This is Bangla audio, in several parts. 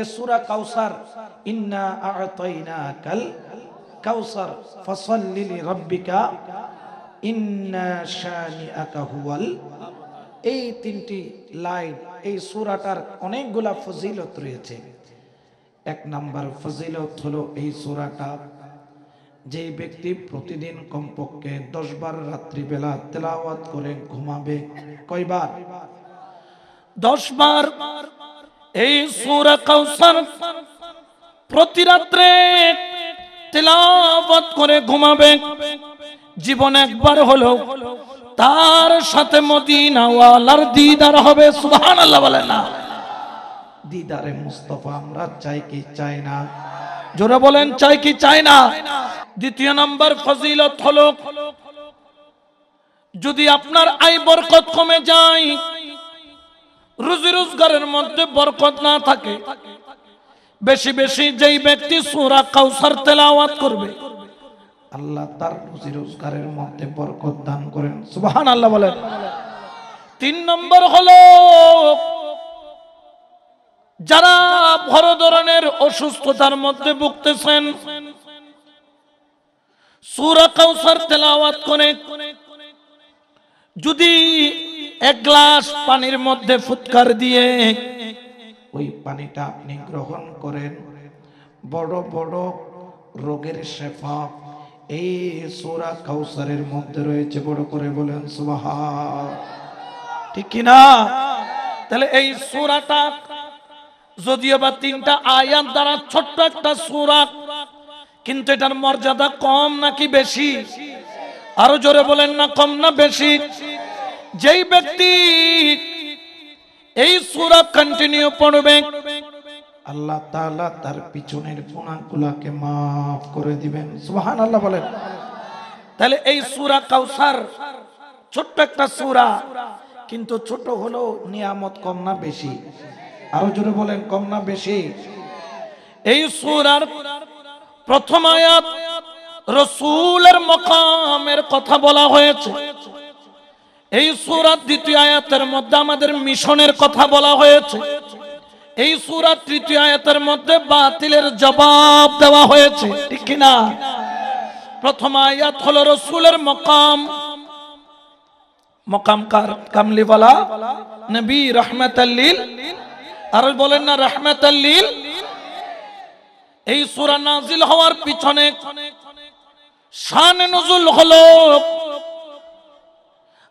এ সূরা কাউসার, ইন্না আ'তাইনাকাল কাউসার ফাসাল্লি লিরাব্বিকা ইন্না শানিআকা হুয়াল। এই তিনটি লাইন এই সূরাটার অনেকগুলা ফজিলত রয়েছে। এক নাম্বার ফজিলত হলো এই সূরাটা যে ব্যক্তি প্রতিদিন কমপক্ষে 10 বার রাত্রিবেলা তেলাওয়াত করে ঘুমাবে। কয়বার? 10 বার। এই সূরা কাউসার প্রতি রাত্রে তেলাওয়াত করে ঘুমাবে, জীবনে একবার হলো তার সাথে মদিনা ওয়ালার দিদার হবে। সুবহানাল্লাহ বলেন না? দিদারে মুস্তাফা আমরা চাই কি চাই না? জোরে বলেন, চাই কি চাই না? দ্বিতীয় নম্বর ফজিলত হলো যদি আপনার আয় বরকত কমে যায়, রুজি রোজগারের মধ্যে বরকত না থাকে, বেশি বেশি যেই ব্যক্তি সূরা কাউসার তেলাওয়াত করবে আল্লাহ তার রুজি রোজগারের মধ্যে বরকত দান করেন। সুবহানাল্লাহ বলেন। 3 নম্বর হলো যারা বড় ধরনের অসুস্থতার মধ্যে ভুগতেছেন, সূরা কাউসার তেলাওয়াত করে যদি 1 গ্লাস পানির মধ্যে ফুৎকার দিয়ে ওই পানিটা আপনি গ্রহণ করেন, বড় বড় রোগের শিফা এই সূরা কাউসারের মধ্যে রয়েছে। বড় করে বলেন সুবহান। ঠিক কি না? তাহলে এই সূরাটা যদিও বা 3টা আয়াত দ্বারা ছোট্ট একটা সূরা, কিন্তু এটার মর্যাদা কম নাকি বেশি? আরো জোরে বলেন না, কম না বেশি? যেই ব্যক্তি এই সূরা কন্টিনিউ পড়বে আল্লাহ তাআলা তার পিছনের গুনাহগুলোকে maaf করে দিবেন। সুবহানাল্লাহ বলেন। তাহলে এই সূরা কাউসার ছোট্ট একটা সূরা, কিন্তু ছোট হলো নিয়ামত কম না বেশি? আরো জোরে বলেন, কম না বেশি? এই সূরার প্রথম আয়াত রাসূলের মাকামের কথা বলা হয়েছে। এই সূরার দ্বিতীয় আয়াতের মধ্যে আমাদের মিশনের কথা বলা হয়েছে। এই সূরার তৃতীয় আয়াতের মধ্যে বাতিলের জবাব দেওয়া হয়েছে। ঠিক কি না? প্রথম আয়াত হলো রাসূলের মাকাম, মাকাম কার? কামলিওয়ালা নবী রাহমাতাল লিল। আর বলেন না রাহমাতাল লিল। এই সূরা নাজিল হওয়ার পিছনে শানে নুজুল হলো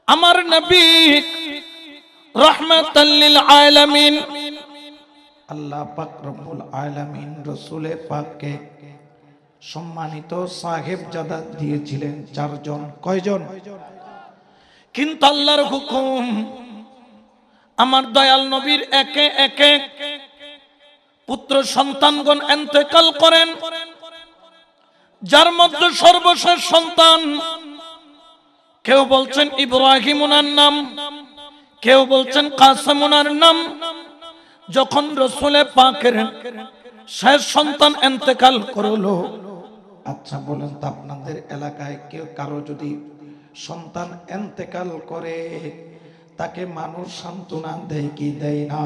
আমার নবী রাহমাতাল লিল আলামিন, আল্লাহ পাক রব্বুল আলামিন রাসূলে পাককে সম্মানিত সাহেবজাদা দিয়েছিলেন 4 জন। কয়জন? কিন্তু আল্লাহর হুকুম আমার দয়াল নবীর একে একে পুত্র সন্তানগণ ইন্তেকাল করেন, যার মধ্যে সর্বশেষ সন্তান কেউ বলছেন ইব্রাহিম ওনার নাম, কেউ বলছেন কাসেম ওনার নাম। যখন রাসূলে পাকের শেষ সন্তান ইন্তেকাল করলো, আচ্ছা বলেন তো আপনাদের এলাকায় কেউ কারো যদি সন্তান ইন্তেকাল করে তাকে মানুষ সান্ত্বনা দেয় কি দেয় না?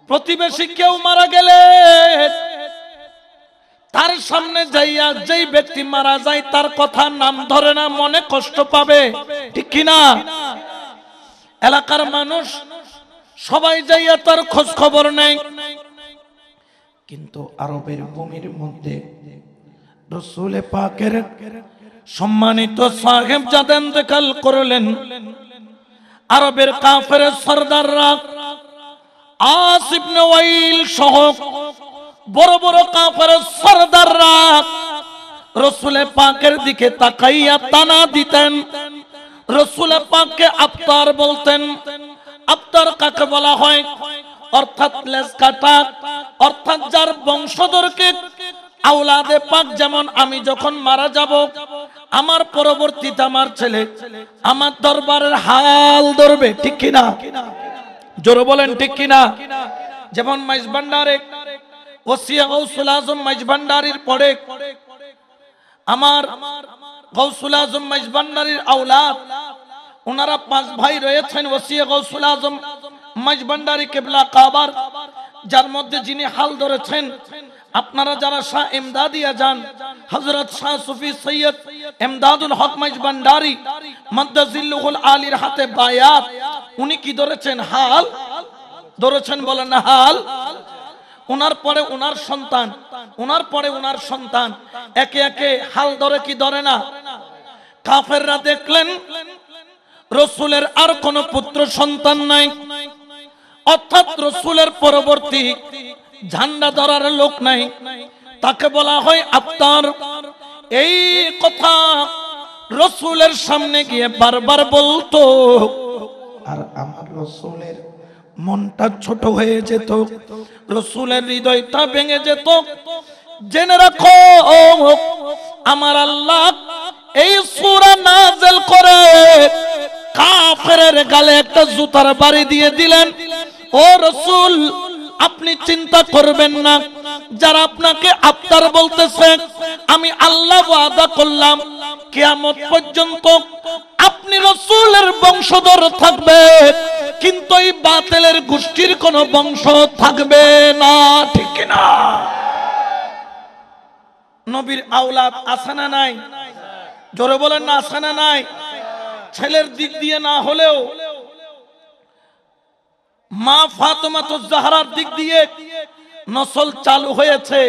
প্রতিবেশী কেউ মারা গেলে তার সামনে যাইয়া যেই ব্যক্তি মারা যায় তার কথা নাম ধরে না, মনে কষ্ট পাবে। ঠিক কি না? এলাকার মানুষ সবাই যাইয়া তার খোঁজ খবর নেয়। কিন্তু আরবের ভূমির মধ্যে রাসূলে পাকের সম্মানিত সাহেবজাদা ইন্তেকাল করলেন। আরবের কাফের সরদাররা আস ইবনে ওয়াইল সহ বড় বড় কাফের সরদাররা রাসূলে পাকের দিকে তাকাইয়া তানা দিতেন। রাসূলে পাককে আফতার বলতেন। আফতার কাকে বলা হয়? অর্থাৎ লেজ কাটা, অর্থাৎ যার বংশধরকে আওলাদে পাক, যেমন আমি যখন মারা যাব আমার পরবর্তীতে আমার ছেলে আমার দরবারের হাল ধরবে। ঠিক কিনা? জোরে বলেন ঠিক কিনা? যেমন মাইজভান্ডারে ওসিয়া গাউসুল আজম মাইজভান্ডারির পরে আমার গাউসুল আজম মাইজভান্ডারির আওলাদ, ওনারা 5 ভাই রয়েছেন। ওসিয়া গাউসুল আজম মাইজভান্ডারি কিবলা কাবার যার মধ্যে যিনি হাল ধরেছেন, আপনারা যারা শাহ ইমদাদিয়া যান, হযরত শাহ সুফি সৈয়দ ইমদাদুল হক মাইজ ভান্ডারী মাদ্দাজিল্লুহুল আলীর হাতে বায়াত, উনি কি ধরেছেন? হাল ধরেছেন, বলেন না হাল। ওনার পরে ওনার সন্তান, ওনার পরে ওনার সন্তান একে একে হাল ধরে কি ধরে না? কাফেররা দেখলেন রাসূলের আর কোনো পুত্র সন্তান নাই, অর্থাৎ রাসূলের পরবর্তী ঝান্ডা ধরার লোক নাই, তাকে বলা হয় আবতার। এই কথা রাসূলের সামনে গিয়ে বারবার বলতো, আর আমার রাসূলের মনটা ছোট হয়ে যেত, রাসূলের হৃদয়টা ভেঙে যেত। জেনে রাখো আমার আল্লাহ এই সূরা নাযিল করে কাফেরের গালে একটা জুতার বাড়ি দিয়ে দিলেন। ও রাসূল, আপনি চিন্তা করবেন না, যারা আপনাকে আবতার বলতেছে, আমি আল্লাহ ওয়াদা করলাম কিয়ামত পর্যন্ত আপনি রাসূলের বংশধর থাকবে, কিন্তু এই বাতিলের গোষ্ঠীর কোনো বংশ থাকবে না। ঠিক কি না? নবীর আওলাদ আছে না নাই? জোরে বলেন না, আছে না নাই? ছেলের দিক দিয়ে না হলেও মা ফাতেমাতুজ জাহরার দিক দিয়ে নসল চালু হয়েছে,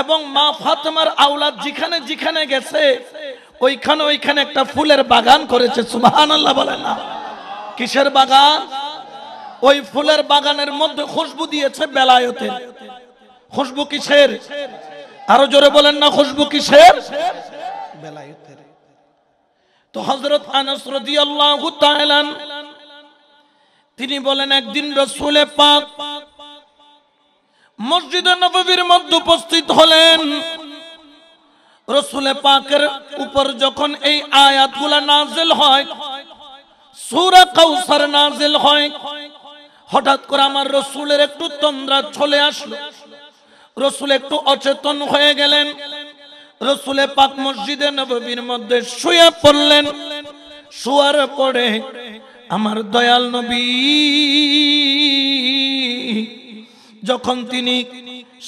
এবং মা ফাতেমার আওলাদ যেখানে যেখানে গেছে ওইখানে ওইখানে একটা ফুলের বাগান করেছে। সুবহানাল্লাহ বলেন না। কিসের বাগান? ওই ফুলের বাগানের মধ্যে খুশবু দিয়েছে বেলায়েতের। খুশবু কিসের? আরো জোরে বলেন না, খুশবু কিসের? বেলায়েতের। তো হযরত আনাস রাদিয়াল্লাহু তাআলা তিনি বলেন, একদিন রাসূল পাক মসজিদে নববীর মধ্যে উপস্থিত হলেন। রাসূল পাকের উপর যখন এই আয়াতগুলো নাযিল হয়, সূরা কাউসার নাযিল হয়, হঠাৎ করে আমার রাসূলের একটু তন্দ্রা চলে আসলো। রাসূল একটু অচেতন হয়ে গেলেন। রাসূল পাক মসজিদে নববীর মধ্যে শুয়ে পড়লেন। শুয়ার পরে আমার দয়াল নবী যখন তিনি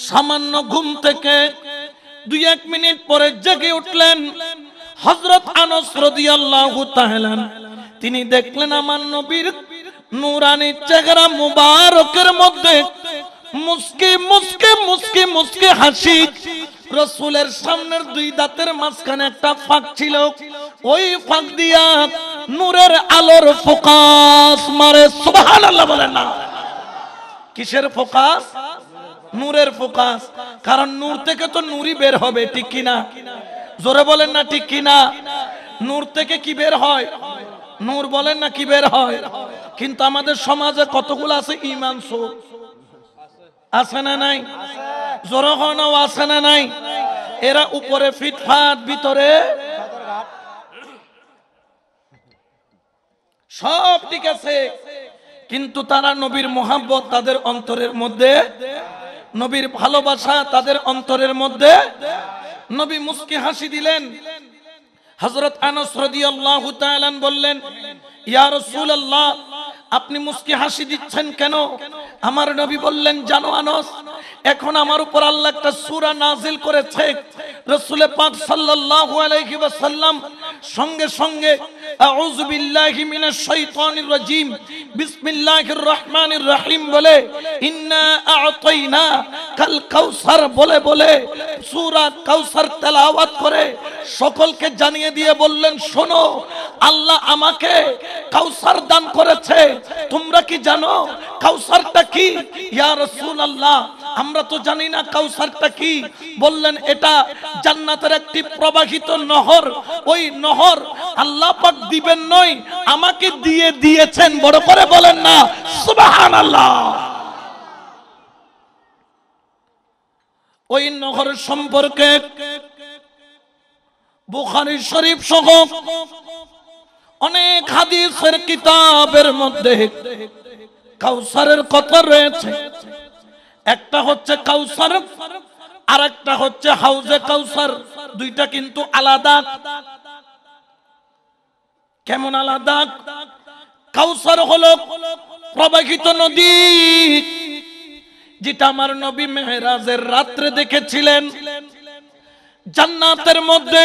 সামান্য ঘুম থেকে 2-1 মিনিট পরে জেগে উঠলেন, হযরত আনাস রাদিয়াল্লাহু তাআলা তিনি দেখলেন আমার নবীর নূরানী চেহারা মুবারকের মধ্যে মুস্কি মুস্কি মুস্কি মুস্কি হাসি। রাসূলের সামনের 2 দাঁতের মাঝখানে একটা ফাঁক ছিল, ওই ফাঁক দিয়া নূরের আলোর ফোকাস মারে। সুবহানাল্লাহ বলেন না। কিসের ফোকাস? নূরের ফোকাস। কারণ নূর থেকে তো নূরই বের হবে। ঠিক কি না? জোরে বলেন না, ঠিক কি না? নূর থেকে কি বের হয়? নূর বলেন না, কি বের হয়? কিন্তু আমাদের সমাজে কতগুলো আছে ঈমান চোর, আছে না নাই? জোরে হনাও আছে না নাই? এরা উপরে ফিটফাট, ভিতরে সব ঠিক আছে, কিন্তু তারা নবীর মোহাব্বত তাদের অন্তরের মধ্যে, নবীর ভালোবাসা তাদের অন্তরের মধ্যে। নবী মুস্কি হাসি দিলেন। হযরত আনাস রাদিয়াল্লাহু তাআলা বললেন, ইয়া রাসূলুল্লাহ, আপনি মুস্কি হাসি দিচ্ছেন কেন? আমার নবী বললেন, জানো আনাস, এখন আমার উপর আল্লাহ একটা সূরা নাযিল করেছে। রাসূল পাক সাল্লাল্লাহু আলাইহি ওয়াসাল্লাম সঙ্গে সঙ্গে আউযু বিল্লাহি মিনাশ শাইতানির রাজীম বিসমিল্লাহির রহমানির রহিম বলে, ইন্না আ'তাইনা কাল কাউসার বলে বলে সূরা কাউসার তেলাওয়াত করে সকলকে জানিয়ে দিয়ে বললেন, শোনো, আল্লাহ আমাকে কাউসার দান করেছে। তোমরা কি জানো কাউসারটা কি? ইয়া রাসূলুল্লাহ, আমরা তো জানি না কাউসারটা কি। বললেন, এটা জান্নাতের একটি প্রবাহিত নহর। ওই নহর আল্লাহ পাক দিবেন নয়, আমাকে দিয়ে দিয়েছেন। বড় করে বলেন না সুবহানাল্লাহ। ওই নহর সম্পর্কে বুখারী শরীফ সহ অনেক হাদিসের কিতাবের মধ্যে কাউসারের কথা রয়েছে। একটা হচ্ছে কাউসার, আর একটা হচ্ছে হাউজে কাউসার। দুইটা কিন্তু আলাদা। কেমন আলাদা? কাউসার হলো প্রবাহিত নদী, যেটা আমার নবী মেরাজের রাত্রে দেখেছিলেন। জান্নাতের মধ্যে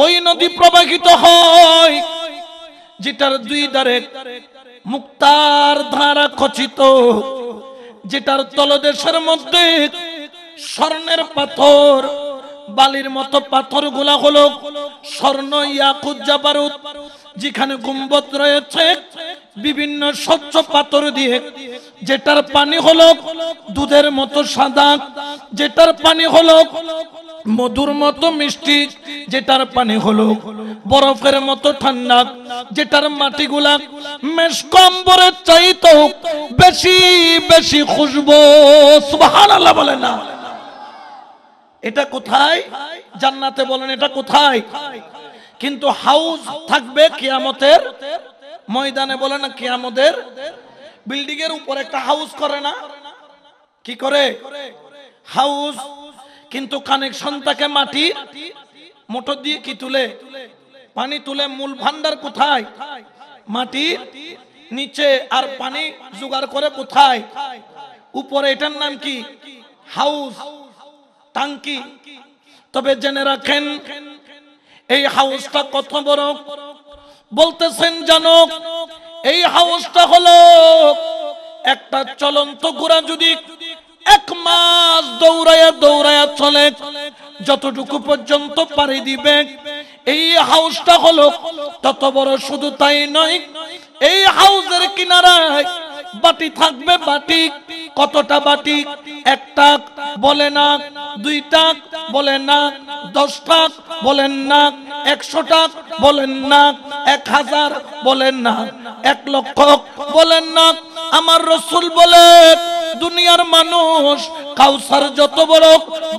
ওই নদী প্রবাহিত হয় যেটার দুই ধারে মুক্তার ধারা খচিত, যেটার তলদেশের মধ্যে স্বর্ণের পাথর, বালির মতো পাথরগুলা হলো স্বর্ণ, ইয়াকুত, জাবারুত। যেখানে গুম্বদ রয়েছে বিভিন্ন স্বচ্ছ পাথর দিয়ে, যেটার পানি হলো দুধের মতো সাদা, যেটার পানি হলো মধুর মতো মিষ্টি, যেটার পানি হলো বরফের মতো ঠান্ডা, যেটার মাটিগুলা মেশকম্বরের চাইতো বেশি বেশি খুশবু। সুবহানাল্লাহ বলে না? এটা কোথায়? জান্নাতে। বলেন এটা কোথায়? কিন্তু হাউস থাকবে কিয়ামতের ময়দানে। বলে না কিয়ামতের বিল্ডিং এর উপর একটা হাউস করে না? কি করে? হাউস। কিন্তু কানেকশন থাকে মাটি মোটর দিয়ে। কি তুলে? পানি তুলে। মূল ভান্ডার কোথায়? মাটি নিচে। আর পানি জোগাড় করে কোথায়? উপরে। এটার নাম কি? হাউস, টাঙ্কি। তবে জেনে রাখেন এই হাউসটা কত বড়। বলতেছেন জানো, এই হাউসটা হলো একটা চলন্ত ঘোড়া যদি 1 মাস দৌড়ায়া দৌড়ায়া চলে, যতটুকু পর্যন্ত পাড়ি দিবে এই হাউসটা হলো তত বড়। শুধু তাই নয়, এই হাউসের কিনারায় বাটি থাকবে। বাটি কতটা বাটি? 1 টাক বলে না, 2 টাক বলে না, 10 টাক বলেন না, 100 টাক বলেন না, 1000 বলেন না, 1 লক্ষ বলেন না। আমার রাসূল বলে দুনিয়ার মানুষ কাউসার যত বড়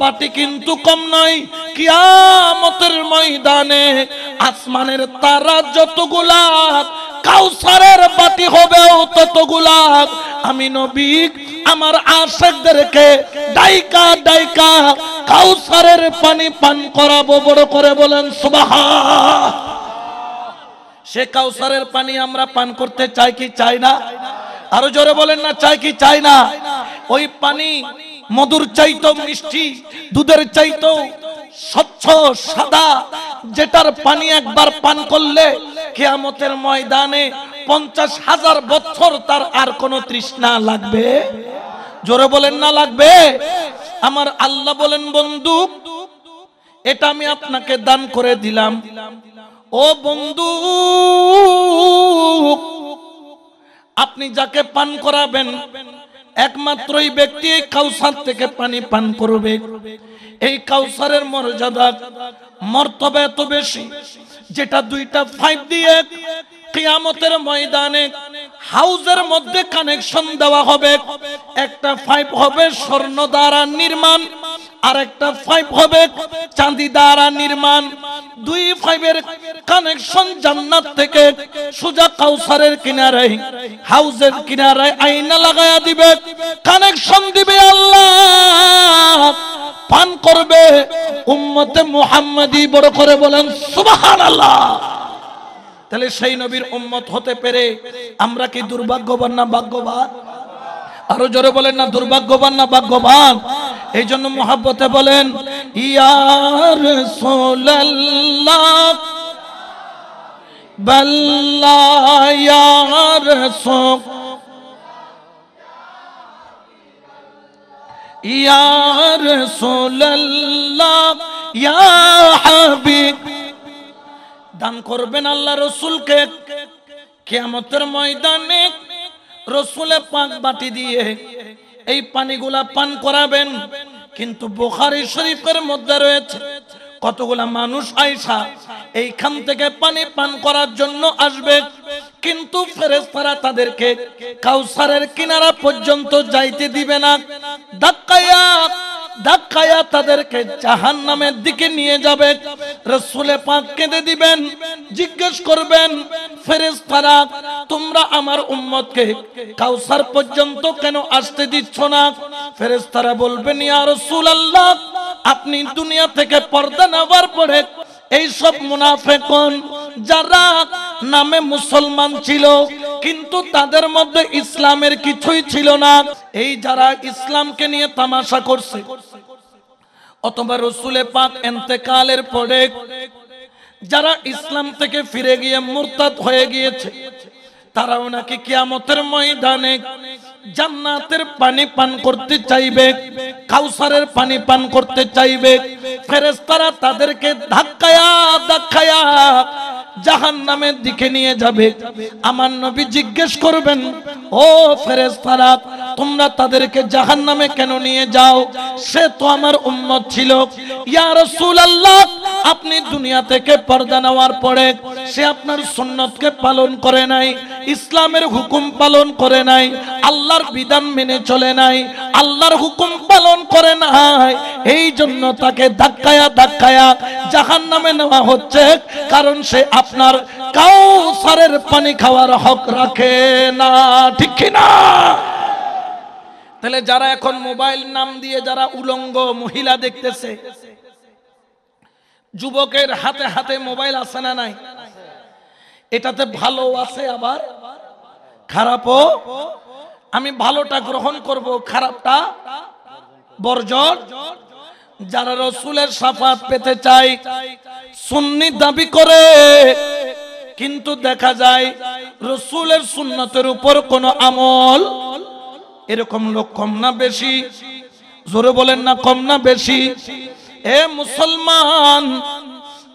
বাটি কিন্তু কম নয়। কিয়ামতের ময়দানে আসমানের তারা যতগুলা কাউসারের বাটি হবে ততগুলা। আমি নবী আমার আশিকদেরকে ডাইকা ডাইকা কাউসারের পানি পান করাবো। বড় করে বলেন সুবহান। সে কাউসারের পানি আমরা পান করতে চাই কি চাই না? আরো জোরে বলেন না, চাই কি চাই না? ওই পানি মধুর চাইতো মিষ্টি, দুধের চাইতো স্বচ্ছ সাদা, যেটার পানি একবার পান করলে কিয়ামতের ময়দানে 50,000 বছর তার আর কোনো তৃষ্ণা লাগবে? জোরে বলেন না লাগবে? আমার আল্লাহ বলেন, বন্ধু এটা আমি আপনাকে দান করে দিলাম। ও বন্ধু, আপনি যাকে পান করাবেন একমাত্র এই ব্যক্তি এই কাউসার থেকে পানি পান করবে। এই কাউসারের মর্যাদা মর্তবা এত বেশি, যেটা 2টা পাইপ দিয়ে কিয়ামতের ময়দানে হাউজের মধ্যে কানেকশন দেওয়া হবে। একটা পাইপ হবে স্বর্ণ দ্বারা নির্মাণ, আর একটা পাইপ হবে চাঁদি দ্বারা নির্মাণ। 2 পাইপের কানেকশন জান্নাত থেকে সোজা কাউসারের কিনারায়, হাউজের কিনারায় আয়না লাগায়া দিবে, কানেকশন দিবে আল্লাহ। পান করবে উম্মতে মুহাম্মাদি। বড় করে বলেন সুবহানাল্লাহ। তাহলে সেই নবীর উম্মত হতে পেরে আমরা কি দুর্ভাগ্যবান না ভাগ্যবান? আরো জোরে বলেন না, দুর্ভাগ্যবান না ভাগ্যবান? এই জন্য মুহাব্বতে বলেন ইয়া রাসূলুল্লাহ বাল্লাহ ইয়া রাসূল ইয়া রাসূলুল্লাহ ইয়া হাবিব। দান করবেন আল্লাহ রসুলকে কিয়ামতের ময়দানে রসুলে পাক বাটি দিয়ে এই পানিগুলা পান করাবেন। কিন্তু বুখারী শরীফের মধ্যে রয়েছে কতগুলা মানুষ আয়েশা এইখান থেকে পানি পান করার জন্য আসবে, কিন্তু ফেরেশতারা তাদেরকে কাউসারের কিনারা পর্যন্ত যাইতে দিবে না। ধাক্কায়া ধাক্কায়া তাদেরকে জাহান্নামের দিকে নিয়ে যাবে। রাসূলে পাক কেঁদে দিবেন, জিজ্ঞেস করবেন ফেরেশতারা তোমরা আমার উম্মতকে কাউসার পর্যন্ত কেন আসতে দিচ্ছ না? ফেরেশতারা বলবেন ইয়া রাসূলুল্লাহ, আপনি দুনিয়া থেকে পর্দা নেওয়ার পরে এই সব মুনাফিকুন যারা নামে মুসলমান ছিল কিন্তু তাদের মধ্যে ইসলামের কিছুই ছিল না। এই যারা ইসলামকে নিয়ে তামাশা করছে, অথবা রসুলে পাক ইন্তেকালের পরে যারা ইসলাম থেকে ফিরে গিয়ে মুরতাদ হয়ে গিয়েছে, তারাও নাকি কিয়ামতের ময়দানে জান্নাতের পানি পান করতে চাইবে, কাউসারের পানি পান করতে চাইবে। ফেরেশতারা তাদেরকে ধাক্কায়া ধাক্কায়া জাহান্নামের দিকে নিয়ে যাবে। আমার নবী জিজ্ঞেস করবেন, ও ফেরেশতারা, তোমরা তাদেরকে জাহান্নামে কেন নিয়ে যাও? সে তো আমার উম্মত ছিল। ইয়া রাসূলুল্লাহ, আপনি দুনিয়া থেকে পর্দা নেওয়ার পরে সে আপনার সুন্নতকে পালন করে নাই, ইসলামের হুকুম পালন করে নাই, আল্লাহর বিধান মেনে চলে নাই, আল্লাহর হুকুম পালন করে নাই। এই জন্য তাকে ধাক্কায়া ধাক্কায়া জাহান্নামে নেওয়া হচ্ছে, কারণ সে আপনার কাউসারের পানি খাওয়ার হক রাখে না। ঠিক কি না? তাহলে যারা এখন মোবাইল নাম দিয়ে যারা উলঙ্গ মহিলা দেখতেছে, যুবকের হাতে হাতে মোবাইল আছে না নাই? এটাতে ভালো আছে আবার খারাপও। আমি ভালোটা গ্রহণ করব, খারাপটা বর্জন। যারা রসুলের শাফাত পেতে চায়, সুন্নি দাবি করে, কিন্তু দেখা যায় রসুলের সুন্নতের উপর কোনো আমল, এরকম লোক কম না বেশি? জোরে বলেন না, কম না বেশি? এ মুসলমান,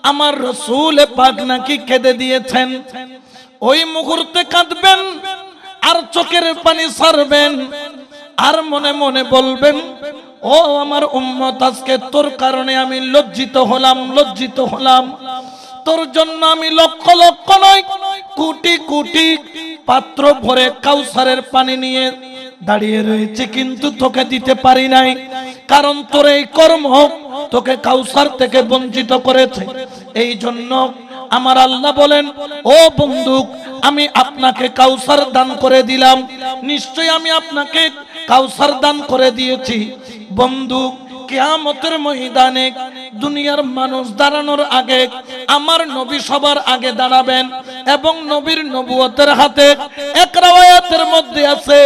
আমার রসুল পাক নাকি কেঁদে দিয়েছেন, ওই মুহূর্তে কাঁদবেন আর চোখের পানি ছাড়বেন আর মনে মনে বলবেন, ও আমার উম্মত, আজকে তোর কারণে আমি লজ্জিত হলাম, লজ্জিত হলাম। তোর জন্য আমি লক্ষ লক্ষ নয়, কোটি কোটি পাত্র ভরে কাউসারের পানি নিয়ে দাঁড়িয়ে রয়েছে, কিন্তু তোকে দিতে পারি নাই, কারণ তোর এই কর্ম তোকে কাউসার থেকে বঞ্চিত করেছে। এই জন্য আমার আল্লাহ বলেন, ও বন্ধু, আমি আপনাকে কাউসার দান করে দিলাম, নিশ্চয় আমি আপনাকে কাউসার দান করে দিয়েছি। বন্ধু, কিয়ামতের ময়দানে দুনিয়ার মানুষ দাঁড়ানোর আগে আমার নবী সবার আগে দাঁড়াবেন, এবং নবীর নবুয়তের হাতে এক রাওয়ায়াতের মধ্যে আছে,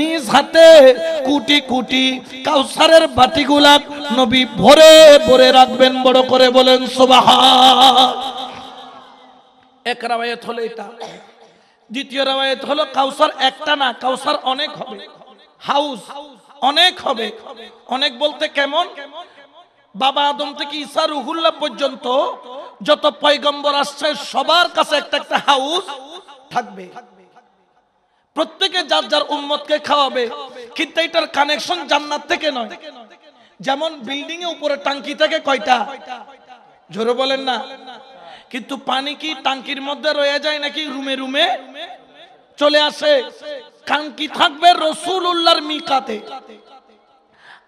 নিজ হাতে কোটি কোটি কাউসারের বাটিগুলা নবী ভরে ভরে রাখবেন। বড় করে বলেন সুবহান। এক রাওয়ায়াত হলো এটা। দ্বিতীয় রাওয়ায়াত হলো কাউসার একটা না, কাউসার অনেক হবে, হাউস অনেক হবে। অনেক বলতে কেমন? বাবা আদম থেকে ঈসা রুহুল্লাহ পর্যন্ত যত পয়গম্বর আসছে সবার কাছে একটা একটা হাউস থাকবে, প্রত্যেকে যার যার উম্মতকে খাওয়াবে। কিন্তু এটার কানেকশন জান্নাত থেকে নয়। যেমন বিল্ডিং এর উপরে টাঙ্কি থেকে কয়টা? জোরে বলেন না। কিন্তু পানি কি টাঙ্কির মধ্যে রয়ে যায় নাকি রুমে রুমে চলে আসে? টাঙ্কি থাকবে রাসূলুল্লাহর মিকাতে,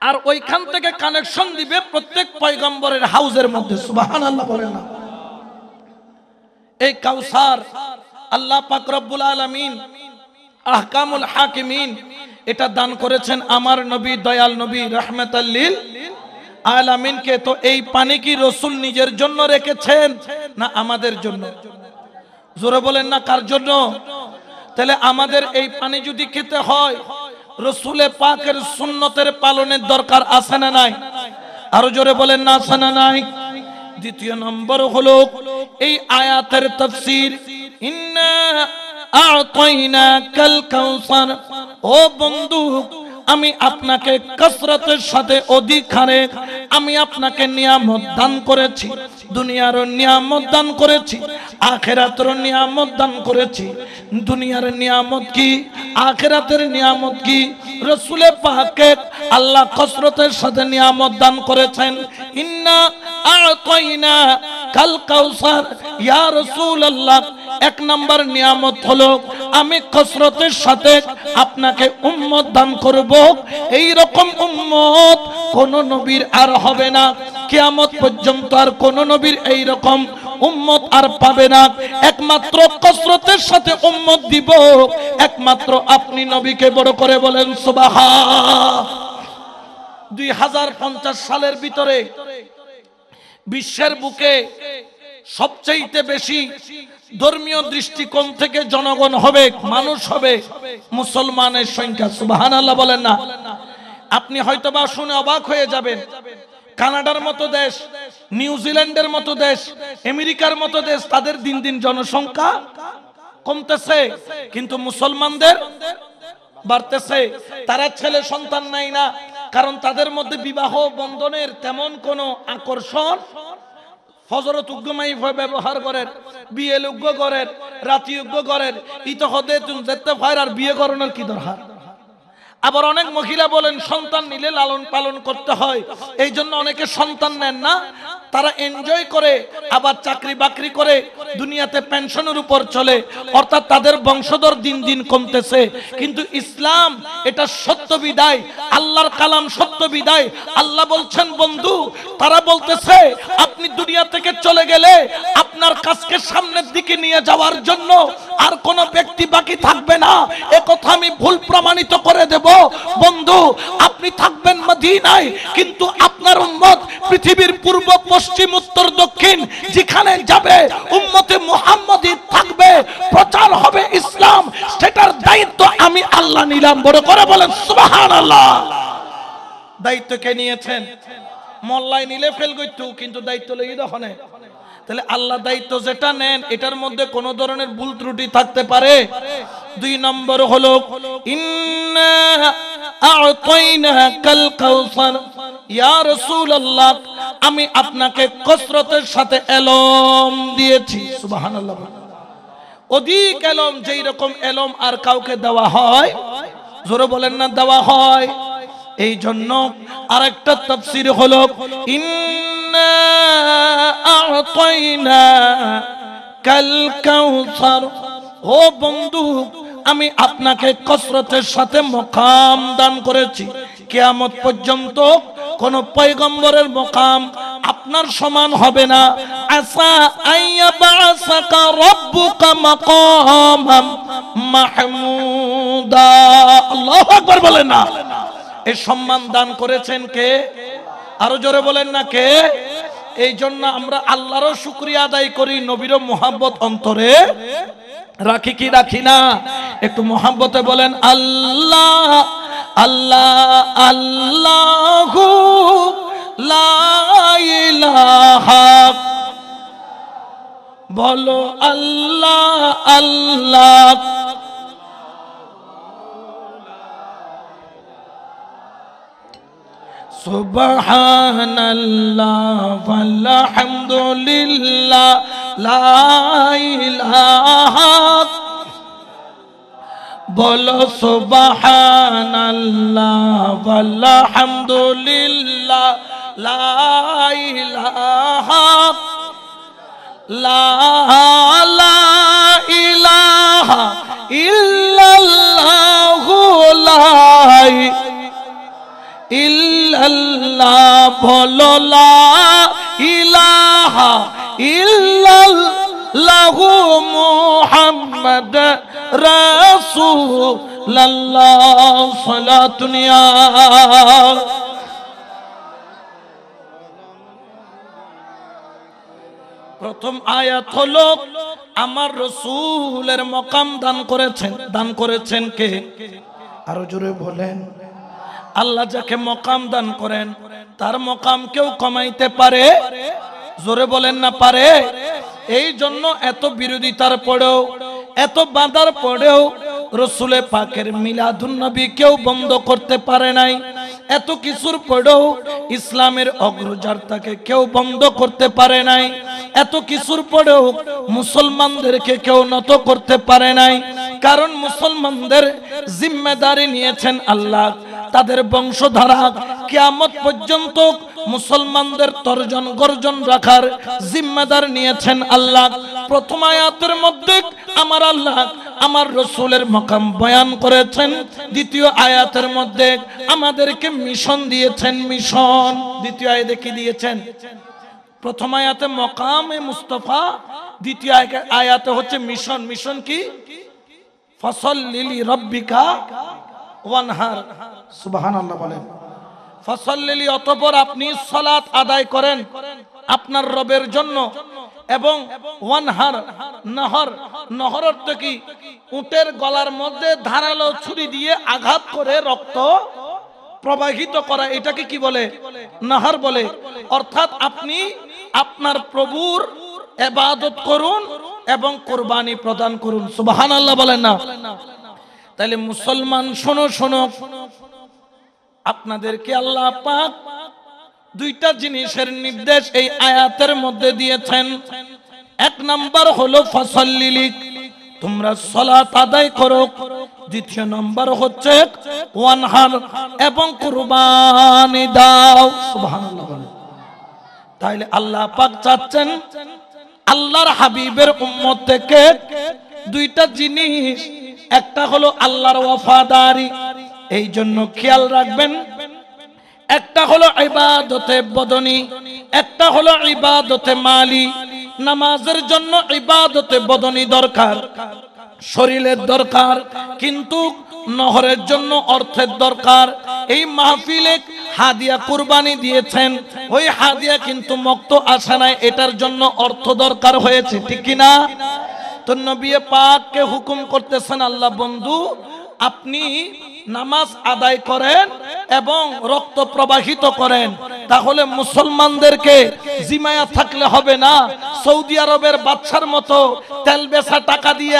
আর ওইখান থেকে কানেকশন দিবে প্রত্যেক পয়গম্বরের হাউজের মধ্যে। সুবহানাল্লাহ বলেন না। এই কাউসার আল্লাহ পাক রব্বুল আলামিন আহকামুল হাকিমিন এটা দান করেছেন আমার নবী, দয়াল নবী রাহমাতাল লিল আলামিনকে। তো এই পানি কি রাসূল নিজের জন্য রেখেছেন না আমাদের জন্য? জোরে বলেন না, কার জন্য? তাহলে আমাদের এই পানি যদি খেতে হয়, রাসূলে পাকের সুন্নতের পালনের দরকার আছে না নাই? আরো জোরে বলেন না, আছে না নাই? দ্বিতীয় নম্বর হলো এই আয়াতের তাফসীর, ইন্না আ'তাইনাকাল কাউসার। ও বন্ধু, আমি আপনাকে কসরতের সাথে অধিক হারে আমি আপনাকে নিয়ামত দান করেছি, দুনিয়ার নিয়ামত দান করেছি, আখিরাতের নিয়ামত দান করেছি। দুনিয়ার নিয়ামত কি, আখিরাতের নিয়ামত কি? রাসূলে পাককে আল্লাহ কসরতের সাথে নিয়ামত দান করেছেন। ইন্না আ'তাইনা কাল কাউসার। ইয়া রাসূলুল্লাহ, এক নাম্বার নিয়ামত হলো আমি কসরতের সাথে আপনাকে উম্মত দান করব। এই রকম উম্মত কোন নবীর আর হবে না, কিয়ামত পর্যন্ত আর কোন নবীর এই রকম উম্মত আর পাবে না। একমাত্র কসরতের সাথে উম্মত দিব একমাত্র আপনি নবীকে। বড় করে বলেন সুবহান। 2050 সালের ভিতরে বিশ্বের বুকে সবচেয়ে বেশি ধর্মীয় দৃষ্টিকোণ থেকে জনগণ হবে, মানুষ হবে মুসলমানের সংখ্যা। সুবহানাল্লাহ বলেন না? আপনি হয়তোবা শুনে অবাক হয়ে যাবেন, কানাডার মতো দেশ, নিউজিল্যান্ডের মতো দেশ, আমেরিকার মতো দেশ, তাদের দিন দিন জনসংখ্যা কমতেছে, কিন্তু মুসলমানদের বাড়তেছে। তারা ছেলে সন্তান নাই না, কারণ তাদের মধ্যে বিবাহ বন্ধনের তেমন কোনো আকর্ষণ, ফজরত উগ্গমাই ব্যবহার করেন, বিয়ে উগ্গ করেন, রাতি উগ্গ করেন, ইতো হদে তুমি যেতে ফায়ার আর বিয়ে করানোর কি দরকার। আবার অনেক মহিলা বলেন সন্তান নিলে লালন পালন করতে হয়, এই জন্য অনেকে সন্তান নেন না, তারা এনজয় করে, আবার চাকরি বাকরি করে দুনিয়াতে পেনশনের উপর চলে, অর্থাৎ তাদের বংশধর দিন দিন কমতেছে। কিন্তু ইসলাম এটা সত্য বিদায়, আল্লাহর কালাম সত্য বিদায়। আল্লাহ বলছেন বন্ধু, তারা বলতেছে আপনি দুনিয়া থেকে চলে গেলে আপনার কাজকে সামনের দিকে নিয়ে যাওয়ার জন্য আর কোনো ব্যক্তি বাকি থাকবে না, এ কথা আমি ভুল প্রমাণিত করে দেব। বন্ধু, আপনি থাকবেন মদিনায়, কিন্তু আপনার উম্মত পৃথিবীর পূর্ব পশ্চিম উত্তর দক্ষিণ যেখানে যাবে উম্মতে মুহাম্মাদি থাকবে, প্রচার হবে ইসলাম, সেটার দায়িত্ব আমি আল্লাহ নিলাম। বড় করে বলেন সুবহানাল্লাহ। দায়িত্ব কে নিয়েছেন? মোল্লাই নিলে ফেল গইতো, কিন্তু দায়িত্ব লই দখনে। তাহলে আল্লাহ দায়িত্ব যেটা নেন এটার মধ্যে কোন ধরনের ভুল ত্রুটি থাকতে পারে? 2 নম্বর হলো ইন্না আ'তাইনাকাল কাউসার, ইয়া রাসূলুল্লাহ আমি আপনাকে কসরতের সাথে এলম দিয়েছি। সুবহানাল্লাহ। অধিক এলম, যেই রকম এলম আর কাউকে দেওয়া হয়, জোরে বলেন না দেওয়া হয়। এই জন্য আরেকটা তাফসীর হলো ইন্না আ'তাইনাকাল কাউসার, ও বন্ধু আমি আপনাকে কসরতের সাথে মকাম দান করেছি। কিয়ামত পর্যন্ত কোন পয়গম্বরের মকাম আপনার সমান হবে না। আসা আইয়াবাসাকা রাব্বুকা মাকামাম মাহমুদা। আল্লাহু আকবার বলেন না? এই সম্মান দান করেছেন কে? আরো জোরে বলেন না কে? এই জন্য আমরা আল্লাহরও শুকরিয়া আদায় করি, নবীরও মুহাব্বত অন্তরে রাখি কি রাখি না? একটু মুহাব্বতে বলেন আল্লাহ আল্লাহ আল্লাহু লা ইলাহা, বলো আল্লাহ আল্লাহ। সুবহানাল্লাহ ওয়ালহামদুলিল্লাহ লা ইলাহা, বলো সুবহানাল্লাহ ওয়ালহামদুলিল্লাহ লা ইলাহা, লা ইলাহা ইল্লাল্লাহু লা ইল্লাল্লাহ, বলো লা ইলাহা ইল্লাল্লাহু মুহাম্মাদ রাসূলুল্লাহ সাল্লাতুন ইয়া। প্রথম আয়াত হলো আমার রাসূলের মকাম দান করেছেন। দান করেছেন কে? আরো জোরে বলেন। আল্লাহ যাকে মকাম দান করেন তার মকাম কেউ কমাইতে পারে? জোরে বলেন না পারে? এই জন্য এত বিরোধিতার পরেও, এত বাধার পরেও রসুলে পাকের মিলাদুন নবী কেউ বন্ধ করতে পারে নাই। এত কিছুর পরেও ইসলামের অগ্রযাত্রাকে কেউ বন্ধ করতে পারে নাই। এত কিছুর পরেও মুসলমানদেরকে কেউ নত করতে পারে নাই, কারণ মুসলমানদের জিম্মেদারি নিয়েছেন আল্লাহ। তাদের বংশধারা কিয়ামত পর্যন্ত মুসলমানদের তর্জন গর্জন রাখার জিম্মেদার নিয়েছেন আল্লাহ। প্রথম আয়াতের মধ্যে আমার আল্লাহ আমার রসুলের মকাম বয়ান করেছেন, দ্বিতীয় আয়াতের মধ্যে আমাদেরকে মিশন দিয়েছেন। মিশন দ্বিতীয় আয়াতে কি দিয়েছেন? প্রথম আয়াতে মকামে মুস্তাফা, দ্বিতীয় আয়াতে হচ্ছে মিশন। মিশন কি? ফসল্লি লিরাব্বিকা ওয়ানহার। সুবহানাল্লাহ বলেন। ফসল্লি, অতঃপর আপনি সালাত আদায় করেন আপনার রবের জন্য। এবং ওয়ানহার নহর, নহর অর্থ কি? উটের গলার মধ্যে ধারালো ছুরি দিয়ে আঘাত করে রক্ত প্রবাহিত করা, এটাকে কি বলে? নহর বলে। অর্থাৎ আপনি আপনার প্রভুর ইবাদত করুন এবং কুরবানি প্রদান করুন। সুবহানাল্লাহ বলেন না? তাহলে মুসলমান শোনো শোনো, আপনাদেরকে আল্লাহ পাক দুইটা জিনিসের নির্দেশ এই আয়াতের মধ্যে দিয়েছেন। এক নাম্বার হলো ফাসাল্লিলিক, তোমরা সালাত আদায় করো। দ্বিতীয় নাম্বার হচ্ছে ওয়ানহার, এবং কুরবানি দাও। সুবহানাল্লাহ বলেন। তাইলে আল্লাহ পাক চাচ্ছেন আল্লাহর হাবিবের উম্মত থেকে দুইটা জিনিস, একটা হলো আল্লাহর ওয়াফাদারি, এই জন্য খেয়াল রাখবেন, একটা হলো ইবাদতে বদনী, একটা হলো ইবাদতে মালি। নামাজের জন্য ইবাদতে বদনী দরকার, শরীরের দরকার, কিন্তু নহরের জন্য অর্থের দরকার। এই মাহফিলে হাদিয়া কুরবানি দিয়েছেন, ওই হাদিয়া কিন্তু মুক্ত আসে নাই, এটার জন্য অর্থ দরকার হয়েছে, ঠিক কি না? তো নবী পাককে হুকুম করতেছেন, আল্লাহ বন্ধু আপনি নামাজ আদায় করেন এবং রক্ত প্রবাহিত করেন। তাহলে মুসলমানদেরকে জিমায়া থাকলে হবে না, সৌদি আরবের বাদশার মতো তেল বেচা টাকা দিয়ে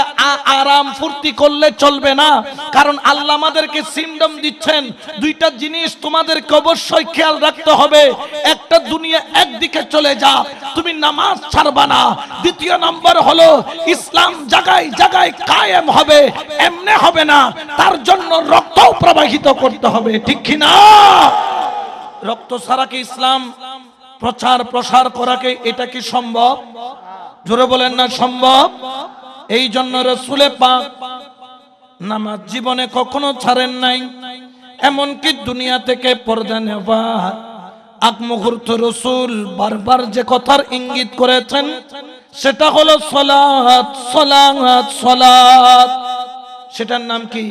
আরাম ফুর্তি করলে চলবে না। কারণ আল্লাহ আমাদেরকে সিন্ডম দিচ্ছেন, দুইটা জিনিস তোমাদেরকে অবশ্যই খেয়াল রাখতে হবে। একটা, দুনিয়া একদিকে চলে যা, তুমি নামাজ ছাড়বা না। দ্বিতীয় নম্বর হলো ইসলাম জায়গায় জায়গায় কায়েম হবে, এমনি হবে না, তার জন্য রক্তও প্রবাহিত করতে হবে, ঠিক কি না? রক্ত ছাড়া কি ইসলাম প্রচার প্রসার করাকে এটা কি সম্ভব? জোরে বলেন না সম্ভব? এই জন্য রাসূল পাক নামাজ জীবনে কখনো ছাড়েন নাই। এমনকি দুনিয়া থেকে পর্দা নেওয়ার আগ মুহূর্ত রাসূল বারবার যে কথার ইঙ্গিত করেছেন সেটা হলো সালাত, সালাত, সালাত। সেটার নাম কি?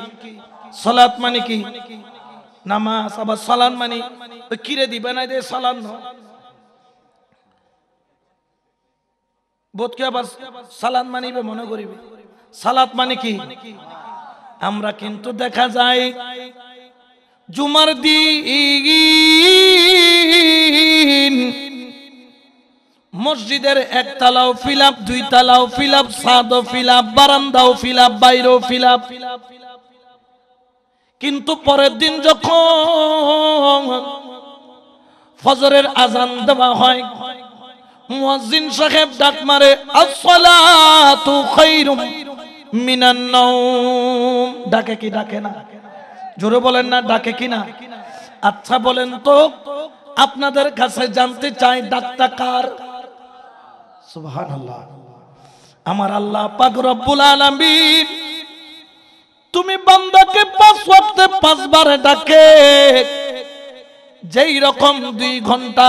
সালাত মানে কি? নামাজ। আবার সালাত মানে কিরে দিবে না, দে সালাত ন বোধ কি আবার সালাত মানিবে মনে করিবে। সালাত মানে কি? আমরা কিন্তু দেখা যায় জুমার দিন মসজিদের এক তালাও ফিলাপ, দুই তালাও ফিলাপ, ছাদও ফিলাপ, বারান্দাও ফিলাপ, বাইরেও ফিলাপ। কিন্তু পরের দিন যখন ফজরের আজান দেওয়া হয়, মুয়াজ্জিন সাহেব ডাক মারে, আসসালাতু খায়রুম মিনান নাওম। ডাকে কি ডাকে না? জোরে বলেন না, ডাকে কি না? আচ্ছা বলেন তো, আপনাদের কাছে জানতে চাই ডাকটা কার? সুবহানাল্লাহ। আমার আল্লাহ পাক রব্বুল আলামিন তুমি বান্দাকে 5 ওয়াক্তে 5 বারে ডাকে। যেই রকম 2 ঘন্টা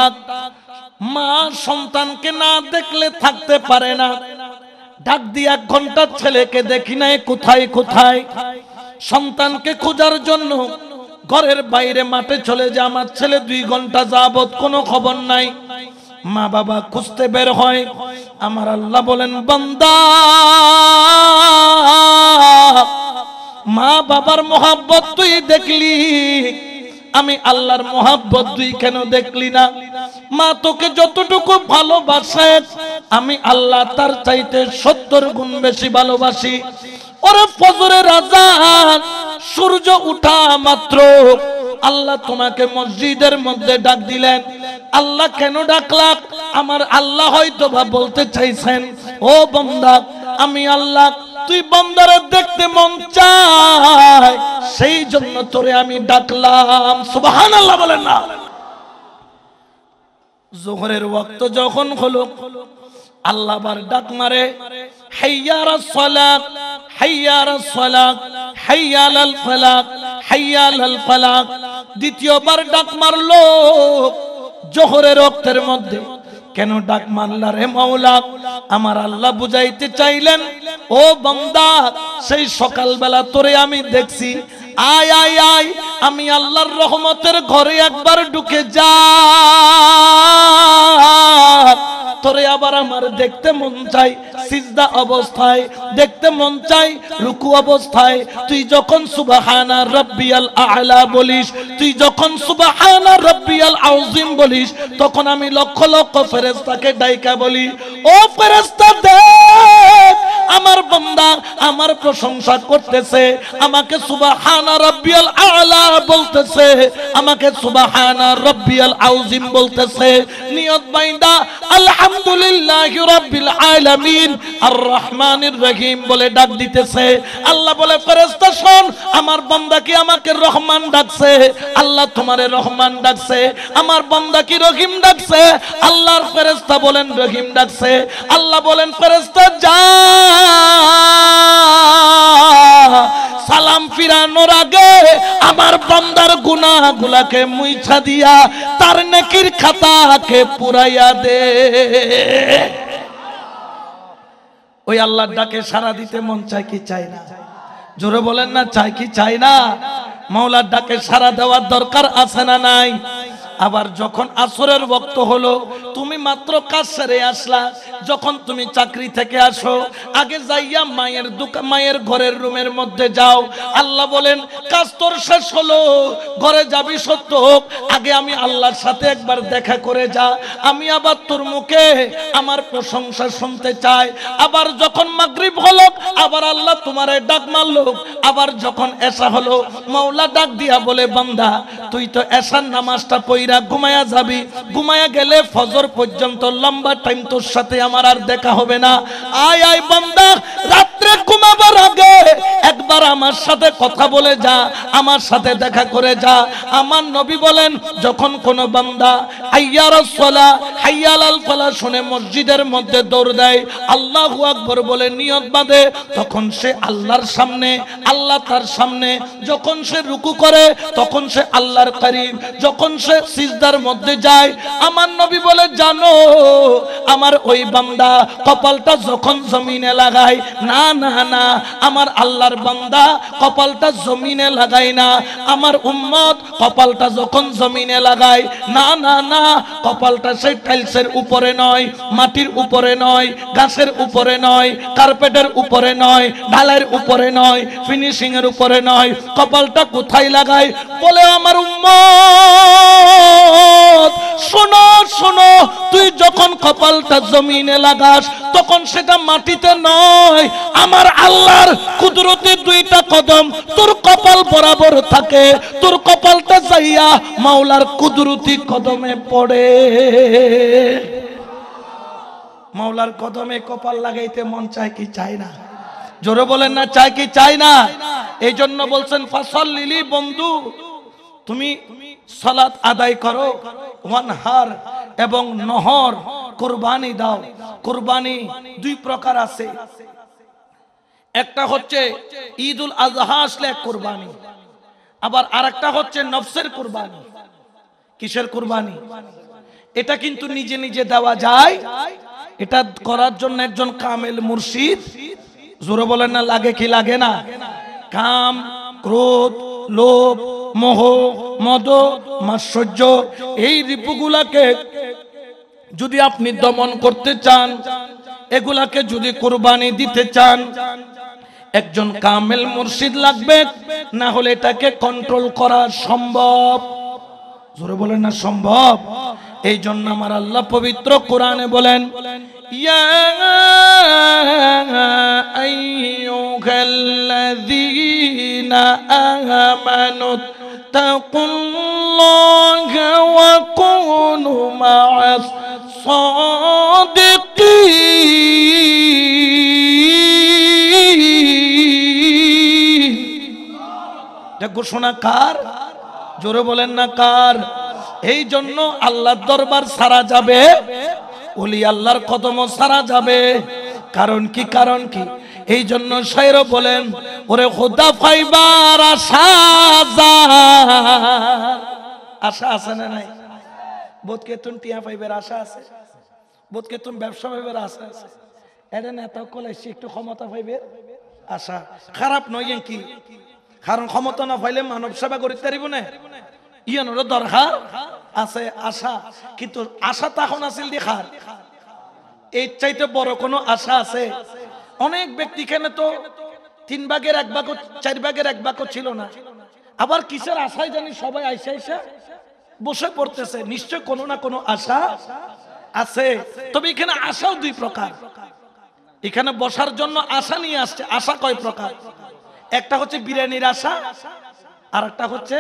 মা সন্তানকে না দেখলে থাকতে পারে না, ডাক দিয়ে 1 ঘন্টা ছেলেকে দেখি নাই কোথায় কোথায়, সন্তানকে খোঁজার জন্য ঘরের বাইরে মাঠে চলে যায়, আমার ছেলে 2 ঘন্টা যাবত কোনো খবর নাই। মা বাবা খুঁজতে বের হয়। আমার আল্লাহ বলেন, বান্দা মা বাবার মোহাব্বত তুই দেখলি, আমি আল্লাহর মোহাব্বত তুই কেন দেখলি না? মা তোকে যতটুকু ভালোবাসে আমি আল্লাহ তার চাইতে 70 গুণ বেশি ভালোবাসি। ওরে ফজরের আযান সূর্য উঠা মাত্র আল্লাহ তোমাকে মসজিদের মধ্যে ডাক দিলেন। আল্লাহ কেন ডাকলাম? আমার আল্লাহ হয়তো বা বলতে চাইছেন, ও বান্দা আমি আল্লাহ, তুই বান্দারে দেখতে মন চায়, সেই জন্য তোরে আমি ডাকলাম। সুবহানাল্লাহ বলেন না? যোহরের ওয়াক্ত যখন হলো, আল্লাহ বার ডাক মারে, হাইয়ালাস সালাত, হাইয়ালাস সালাত, হাইয়ালাল ফালাক, হাইয়ালাল ফালাক। দ্বিতীয়বার ডাক মারলো যোহরের ওয়াক্তের মধ্যে। কেন ডাক মারলা রে মাওলা? আমার আল্লাহ বুঝাইতে চাইলেন, ও বান্দা সেই সকালবেলা তোরে আমি দেখছি, আয় আয় আয়, আমি আল্লাহর রহমতের ঘরে একবার ঢুকে যা। তোরে আবার আমার দেখতে মন চাই সিজদা অবস্থায়, দেখতে মন চাই রুকু অবস্থায়। তুই যখন সুবহানা রাব্বিয়াল আ'লা বলিস, তুই যখন সুবহানা রাব্বিয়াল আযীম বলিস, তখন আমি লক্ষ লক্ষ ফেরেশতাকে ডাইকা বলি, ও ফেরেশতা দেখ আমার বান্দা আমার প্রশংসা করতেছে, আমাকে সুবহানা রাব্বিয়াল আ'লা বলতেছে, আমাকে সুবহানা রাব্বিয়াল আযীম বলতেছে। নিয়ত বাইন্দা আলহামদুলিল্লাহি রাব্বিল আলামিন আর রহমানির রহিম বলে ডাক দিতেছে। আল্লাহ বলে ফেরেশতা শোন, আমার বান্দা কি আমাকে রহমান ডাকছে, আল্লাহ তোমারে রহমান ডাকছে। আমার বান্দা কি রহিম ডাকছে, আল্লাহর ফেরেশতা বলেন রহিম ডাকছে। আল্লাহ বলেন ফেরেশতা যা, সালাম ফিরানোর আগে আমার বান্দার গুনাহগুলোকে মুইছা দিয়া তার নেকির খাতাকে পুরাইয়া দে। ওই আল্লাহর ডাকে সাড়া দিতে মন চায় কি চাই না? জোরে বলেন না, চাই কি চাই না? মাওলার ডাকে সাড়া দেওয়ার দরকার আছে না নাই? আবার যখন আসরের ওয়াক্ত হলো, তুমি মাত্র কাজ সেরে আসলা, যখন তুমি চাকরি থেকে আসো, আগে যাইয়া মায়ের ঘরের রুমের মধ্যে যাও। আল্লাহ বলেন কাজ তোর শেষ হলো, ঘরে যাবি সত্য, আগে আমি আল্লাহর সাথে একবার দেখা করে যা, আমি আবার তোর মুখে আমার প্রশংসা শুনতে চাই। আবার যখন মাগরিব হলো, আবার আল্লাহ তোমারে ডাক মারলো। আবার যখন এশা হলো, মাওলা ডাক দিয়া বলে বান্দা তুই তো এশার নামাজটা পড়া ঘুমায়া যাবি, ঘুমায়া গেলে ফজর পর্যন্ত লম্বা টাইম তোর সাথে আমার আর দেখা হবে না। আয় আয় বান্দা, রাত্রে ঘুমাবার আগে একবার আমার সাথে কথা বলে যা, আমার সাথে দেখা করে যা। আমার নবী বলেন যখন কোন বান্দা হাইয়ালাস সালাহ হাইয়ালাল ফালাহ শুনে মসজিদের মধ্যে দৌড় দেয়, আল্লাহু আকবার বলে নিয়ত বাঁধে, তখন সে আল্লাহর সামনে, আল্লাহ তার সামনে। যখন সে রুকু করে তখন সে আল্লাহর করিব, যখন সে সিজদার মধ্যে যায়, আমার নবী বলে জানো আমার ওই বান্দা কপালটা যখন জমিনে লাগায়, না না না, আমার আল্লাহর বান্দা কপালটা জমিনে লাগায় না, আমার উম্মত কপালটা যখন জমিনে লাগায়, না না না, কপালটা সেই টাইলসের উপরে নয়, মাটির উপরে নয়, গাছের উপরে নয়, কার্পেটের উপরে নয়, ঢালাইয়ের উপরে নয়, ফিনিশিং এর উপরে নয়, কপালটা কোথায় লাগায়? বলে আমার উম্মত শোনো শোনো, তুই যখন কপালটা জমিনে লাগাস তখন সেটা মাটিতে নয়, আমার আল্লাহর কুদরতে দুইটা কদম তোর কপাল বরাবর থাকে, তোর কপালটা যাইয়া মাওলার কুদরতি কদমে পড়ে। মাওলার কদমে কপাল লাগাইতে মন চায় কি চায় না? জোরে বলেন না, চায় কি চায় না? এই জন্য বলছেন ফাসাল্লিলি, বন্ধু তুমি সালাত আদায় করো, ওয়ানহার এবং নহর কুরবানি দাও। কুরবানি দুই প্রকার আছে, একটা হচ্ছে ঈদুল আজহা আসলে কুরবানি, আবার আরেকটা হচ্ছে নফসের কুরবানি। কিসের কুরবানি? এটা কিন্তু নিজে নিজে দেওয়া যায়, এটা করার জন্য একজন কামেল মুর্শিদ, জোরে বলেন না, লাগে কি লাগে না? কাম, ক্রোধ, লোভ, মোহ, মদ, মাৎসর্য, এই রিপুগুলাকে যদি আপনি দমন করতে চান, এগুলাকে যদি কুরবানি দিতে চান, একজন কামেল মুর্শিদ লাগবে, না হলে এটাকে কন্ট্রোল করা সম্ভব। জোরে বলেন না, সম্ভব। এই জন্য আমার আল্লাহ পবিত্র কোরআনে বলেন, ইয়া আইয়ুহাল্লাযীনা আমানু তাকুল্লাহা ওয়া কুনু মা'আস সাদিকিন। এটা ঘোষণা কার? জোরে বলেন না কার? এই জন্য আল্লাহর দরবার সারা যাবে, ওলি আল্লাহর কদম সারা যাবে। কারণ কি? কারণ কি? এই জন্য শায়র বলেন, ওরে খোদা পাইবার আশা, আশা আছে না নাই? বোধকে তুমি টিয়া পাইবার আশা আছে, বোধকে তুমি ব্যবসা পাইবার আশা আছে, এটা নেতা কলেছি একটু ক্ষমতা পাইবে আশা। খারাপ নয় কি? কারণ ক্ষমতা না পাইলে মানব সেবা করিতে পারিব না, ইয়ানোর দরকার আছে আশা। কিন্তু আশা তখন আছিল দেখার, এর চাইতে বড় কোনো আশা আছে? অনেক ব্যক্তি এখানে তো 3 ভাগের 1 ভাগ 4 ভাগের 1 ভাগ ছিল না, আবার কিসের আশায় জানি সবাই আইসা বসে পড়তেছে। নিশ্চয় কোনো না কোনো আশা আছে। তবে এখানে আশাও 2 প্রকার। এখানে বসার জন্য আশা নিয়ে আসছে। আশা কয় প্রকার? একটা হচ্ছে বিরিয়ানির আশা, আর একটা হচ্ছে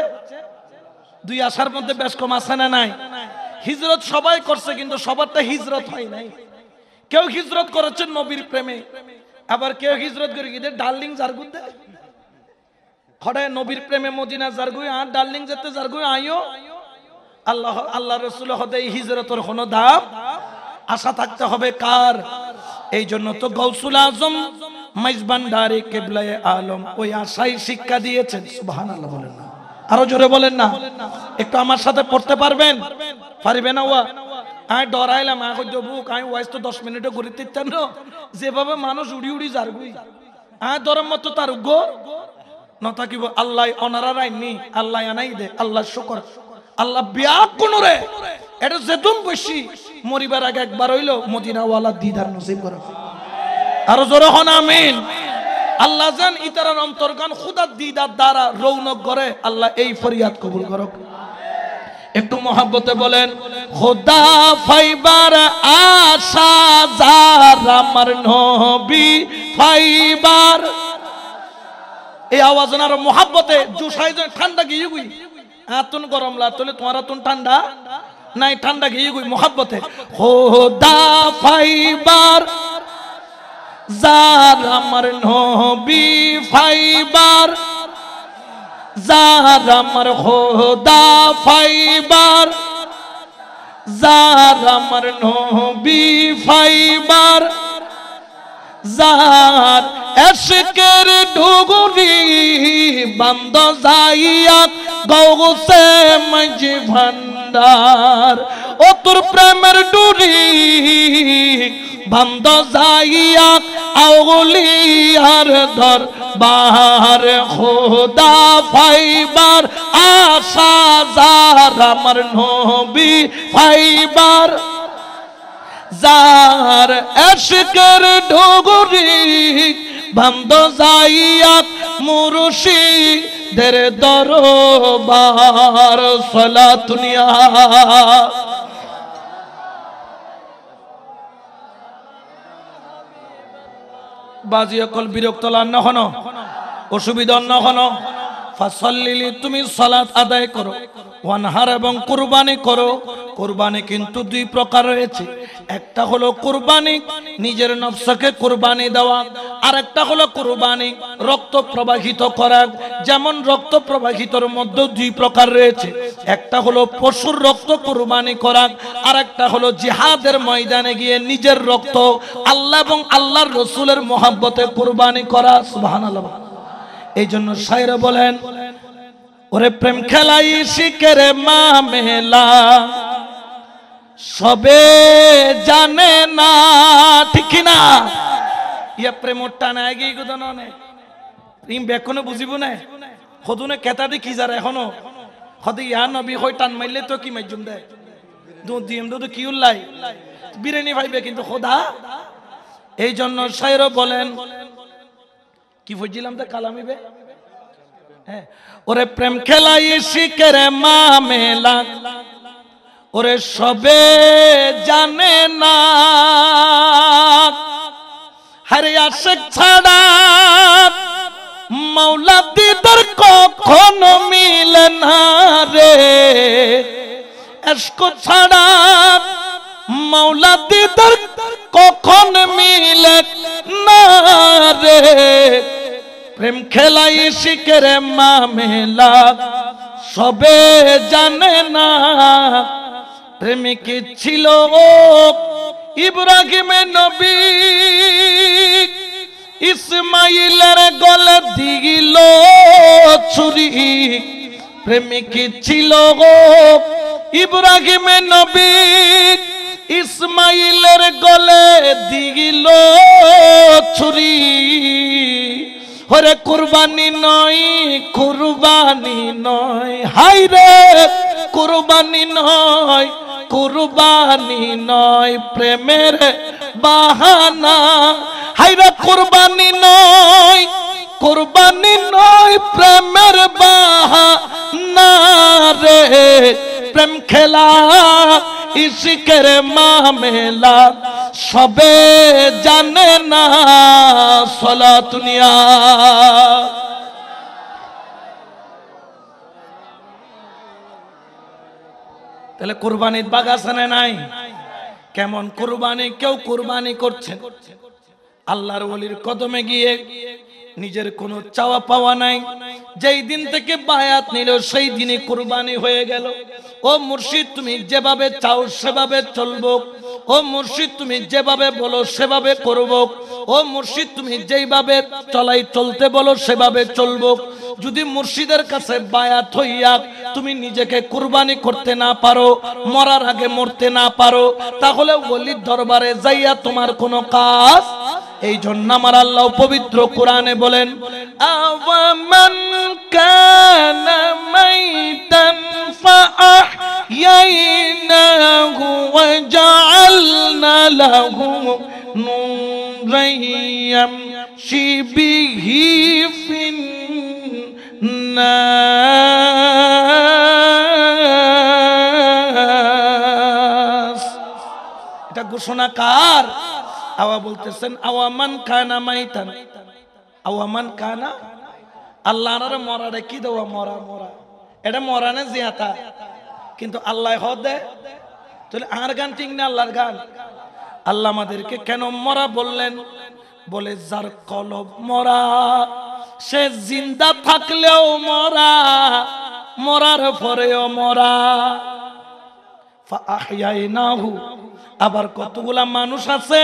2 আশার মধ্যে বেশ কম আছে না নাই? হিজরত সবাই করছে, কিন্তু সবারটা হিজরত হয় নাই। কেউ হিজরত করেছে নবীর প্রেমে, আবার কেউ হিজরত করে গিয়ে ডার্লিং জারগুন দে খড়ায় নবীর প্রেমে মদিনা জারগুই আর ডার্লিং যেতে জারগুই আইও আল্লাহ রাসূল হদে হিজরতের কোনো দাম আশা থাকতে হবে কার? এই জন্য তো গৌসুল আজম মাইজবান্ডারি কিবলায়ে আলম ওই আশাই শিক্ষা দিয়েছেন। সুবহানাল্লাহ বলেন না, আরো জোরে বলেন না। একটু আমার সাথে পড়তে পারবেন? পারবেন না? ওয়া আই ডরাইলাম আগে বুক আই ওয়াইস তো 10 মিনিটে ঘুরিতে ইচ্ছেন না, যেভাবে মানুষ উড়ি উড়ি জারগুই আয় দরম মতো তার গো নথাকিব। আল্লাহ অনারারাইনি, আল্লাহ আনাই দে, আল্লাহ শুকর, আল্লাহ বিয়া কোন রে এটা যেতুম বেশি মরিবার আগে একবার হইলো মদিনাওয়ালা দিদার নসিব করে। আরো জোরে হন আমিন। আল্লাহ জান ইতারার অন্তর্গান খুদার দিদার দ্বারা রৌনক করে। আল্লাহ এই ফরিয়াদ কবুল করুক। একটু মহব্বতে বলেন, খোদা ফাইবার আশা যার আমার নবী ফাইবার। এই আওয়াজ আর মহব্বতে জুসাই ঠান্ডা গিয়ে গুই আতুন গরম লা তোলে তোমার আতুন ঠান্ডা নাই, ঠান্ডা গিয়ে গুই মহব্বতে। খোদা ফাইবার যার আমার নবী ফাইবার, যার আমার খোদা ফাইবার, যার আমার নবী ফাইবার, যার এশকের ডুগুরি বন্ধ যাইয়া গৌসে মাঝি ভান্ডার। ও তোর প্রেমের ডুরি বন্ধ যাইয়া আউলিয়ার দরবার। খোদা ফাইবার আশা যার আমার নবী ফাইবার, যার এশকের ডুগুরি বন্ধ যাইয়া মুর্শিদের দরবার। সালাতুনিয়া বাজি অকল বিরক্ত লান্ন হন, অসুবিধা অন্য হন। ফাসাল্লিলি তুমি সালাত আদায় করো, ওয়ানহার এবং কুরবানি করো। কুরবানি কিন্তু 2 প্রকার রয়েছে। একটা হলো কুরবানি নিজের নফসকে কুরবানি দেওয়া, আর একটা হলো কুরবানি রক্ত প্রবাহিত করা। যেমন রক্ত প্রবাহিতর মধ্যে 2 প্রকার রয়েছে। একটা হলো পশুর রক্ত কুরবানি করা, আর একটা হলো জিহাদের ময়দানে গিয়ে নিজের রক্ত আল্লাহ এবং আল্লাহর রাসূলের মহব্বতে কুরবানি করা। সুবহানাল্লাহ। এই জন্য শায়রে বলেন, ওরে প্রেম খেলাই শিখের মামেলা সবে জানে না, ঠিক না? ইয়া প্রেমর টানা আগে কথা নয়, প্রেম বেকনে বুঝিব না। সদুনে কেতাদি কি যার এখনো সদি ইয়া নবী হই টান মাইলে তো কি মাইজুম দেয় দুধ দিম দুধ কি উল্লাই বিরিয়ানি ভাইবে কিন্তু খোদা। এই জন্য শায়র বলেন, কি বুঝছিলাম তো কালামিবে, হ্যাঁ, ওরে প্রেম খেলাই শিখের মামেলা ওরে সবে জানে না, হারে আশেক ছাড়া মাওলা দিদার কখনো মিলে না রে। এসকো ছাড়া মাওলা দিদার কখন মিলে না রে। প্রেম খেলাই শিখের মামেলা সবে জানে না। প্রেমিক ছিল ইব্রাহিমের নবী, ইসমাইলের গলে দিল ছুরি। প্রেমিক ছিল ইব্রাহিমের নবী, ইসমাইলের গলে দিল ছুরি। ওরে কুরবানি নয়, কুরবানি নয়, হাই রে কুরবানি নয়, কুরবানি নয়, প্রেমের বাহানা। হাইরা কুরবানি নয় প্রেমের বাহানা রে, প্রেম খেলা ইশকের মামেলা সবে জানে না সলাতুনিয়া। তাহলে কুরবানির বাগ আছে না নাই? কেমন কুরবানি? কেউ কুরবানি করছেন আল্লাহর ওলির কদমে গিয়ে, নিজের কোনো চাওয়া পাওয়া নাই, যেই দিন থেকে বায়াত নিল সেই দিনই কুরবানি হয়ে গেল। ও মুর্শিদ তুমি যেভাবে চাও সেভাবে চলবো, ও মুর্শিদ তুমি যেভাবে বলো সেভাবে করব, ও মুর্শিদ তুমি যেইভাবে চলতে বলো সেভাবে চলবো। যদি মুর্শিদের কাছে বায়াত হইয়া তুমি নিজেকে কুরবানি করতে না পারো, মরার আগে মরতে না পারো, তাহলে ওলির দরবারে যাইয়া তোমার কোনো কাজ। এই জন্য আমার আল্লাহ পবিত্র কোরআনে বলেন, আওয়ামান কানা মাইতান ফাআহইয়ানাহু ওয়া জাআলনা লাহু নূরান ইয়ামশি বিহি ফিন নাস। এটা ঘোষণা কার? আওয়া বলতেছেন আওয়ামান কানা মাইতান, আওয়ামান কানা আল্লাহর মরারে কি দেওয়া, মরা এটা মরানে জিয়াতা, কিন্তু আল্লাহ হদে। তাহলে আর গান ঠিক না আল্লাহর গান? আল্লাহ আমাদেরকে কেন মরা বললেন? বলে যার কলব মরা সে জিন্দা থাকলেও মরা, মরার পরেও মরা। ফাআহইয়ানাহু। আবার কতগুলা মানুষ আছে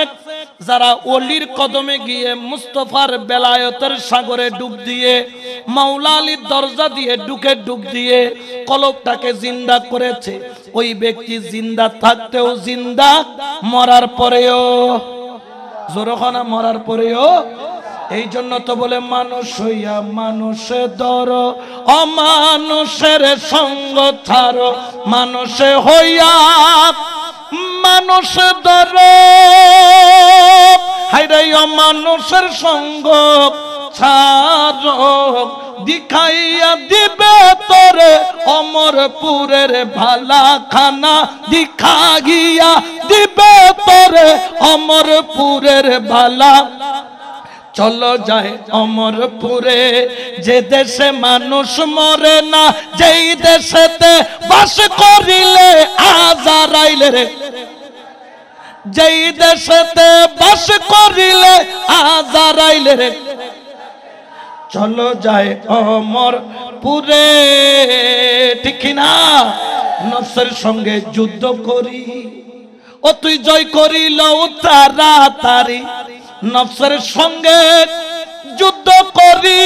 যারা ওলির কদমে গিয়ে মুস্তাফার বেলায়েতের সাগরে ডুব দিয়ে, মাওলা আলীর দরজা দিয়ে ডুব দিয়ে কলবটাকে জিন্দা করেছে। ওই ব্যক্তি জিন্দা থাকতেও জিন্দা, মরার পরেও জোরখানা, মরার পরেও। এই জন্য তো বলে মানুষ হইয়া মানুষে ধরো, অমানুষের সঙ্গ ছাড়ো, মানুষে হইয়া মানুষ ধরো। হায়রে অমানুষের সঙ্গ ছাড়ো, দিখাইয়া দিবে তোরে অমরপুরের ভালা খানা, দিখাইয়া দিবে তোরে অমরপুরের ভালা। চলো যায় অমরপুরে, যে দেশে মানুষ মরে না, যেই দেশেতে বাস করিলে আজারাইলে রে, যেই দেশেতে বাস করিলে আজারাইলে রে। চলো যায় অমরপুরে, ঠিক না? নফসের সঙ্গে যুদ্ধ করি, ও তুই জয় করিলেও তাড়াতাড়ি, নফসের সঙ্গে যুদ্ধ করি,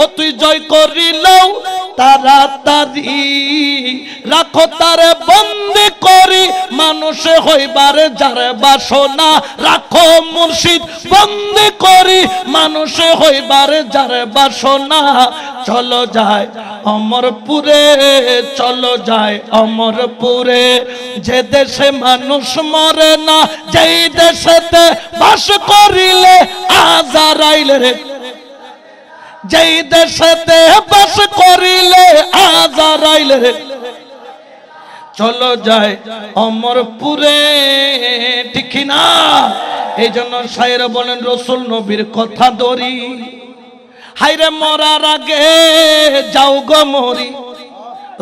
ও তুই জয় করিলেও তাড়াতাড়ি। রাখো তারে বন্দি করি, মানুষে হইবার যার বাসনা, রাখো মুর্শিদ বন্দি করি, মানুষে হইবার যার বাসনা। চলো যায় অমরপুরে, চলো যায় অমরপুরে, যে দেশে মানুষ মরে না, যেই দেশেতে বাস করিলে আজারাইলে রে, যেই দেশেতে বাস করিলে আজারাইলে রে। চলো যায় অমরপুরে, ঠিক না? এই জন্য শায়ের বলেন রসুল নবীর কথা ধরি, হাইরে মরার আগে যাও গো মরি,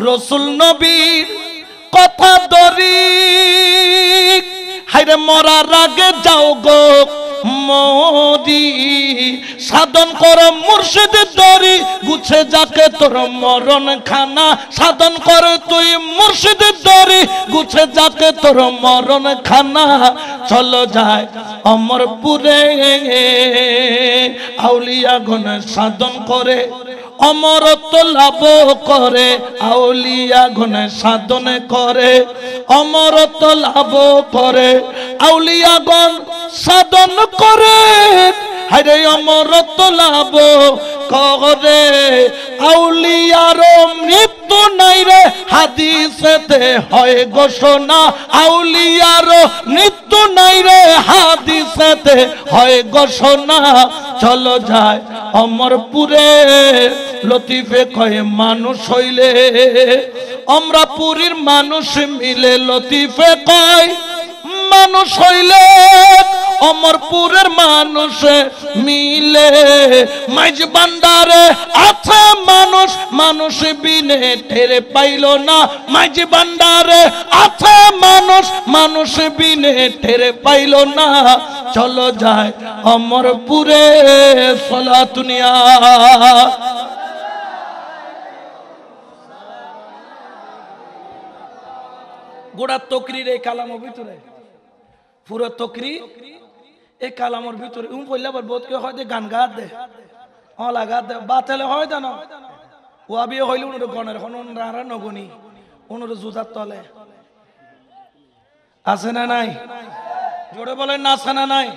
রসুল নবীর কথা ধরি। হাইরে মরার আগে যাও গো মরি, সাধন কর মুর্শিদের দরি, গুছে যাকে তোর মরণ খানা। সাধন কর তুই মুর্শিদের দরি, গুছে যাকে তোর মরণ খানা। চলো যায় অমরপুরে, আউলিয়া গণ সাধন করে অমরত্ব লাভ করে, আউলিয়া গণ সাধন করে অমরত্ব লাভ করে, আউলিয়া গণ সাধন করে হায়রে অমরত্ব লাভ করে। আউলিয়ার মৃত্যু নাই রে, হাদিস হাদিসেতে হয় ঘোষণা আউলিয়ার নিত্য নাই রে হাদিসেতে হয় ঘোষণা চলো যায় অমরপুরে লতিফে কয় মানুষ হইলে আমরা পুরীর মানুষ মিলে লতিফে কয় মানুষ হইলে অমরপুরের মানুষ মিলে মাইজ ভান্ডারে আছে মানুষ মানুষ বিনে টেরে পাইল না মাইজ ভান্ডারে আছে মানুষ মানুষ বিনে টেরে পাইল না চলো যায় অমরপুরে সলাতুনিয়া গোড়া তকরির এই কালামের ভিতরে পুরো তকরি এই কালামের ভিতরে বললে আবার বোধ হয় গান গাত দে লাগা দে বাতেলে হয় জানো ওয়াবি হইলে উনোর গণের হনরা নগনি উনোর জুতার তলে আছে না নাই জোরে বলেন না আছে না নাই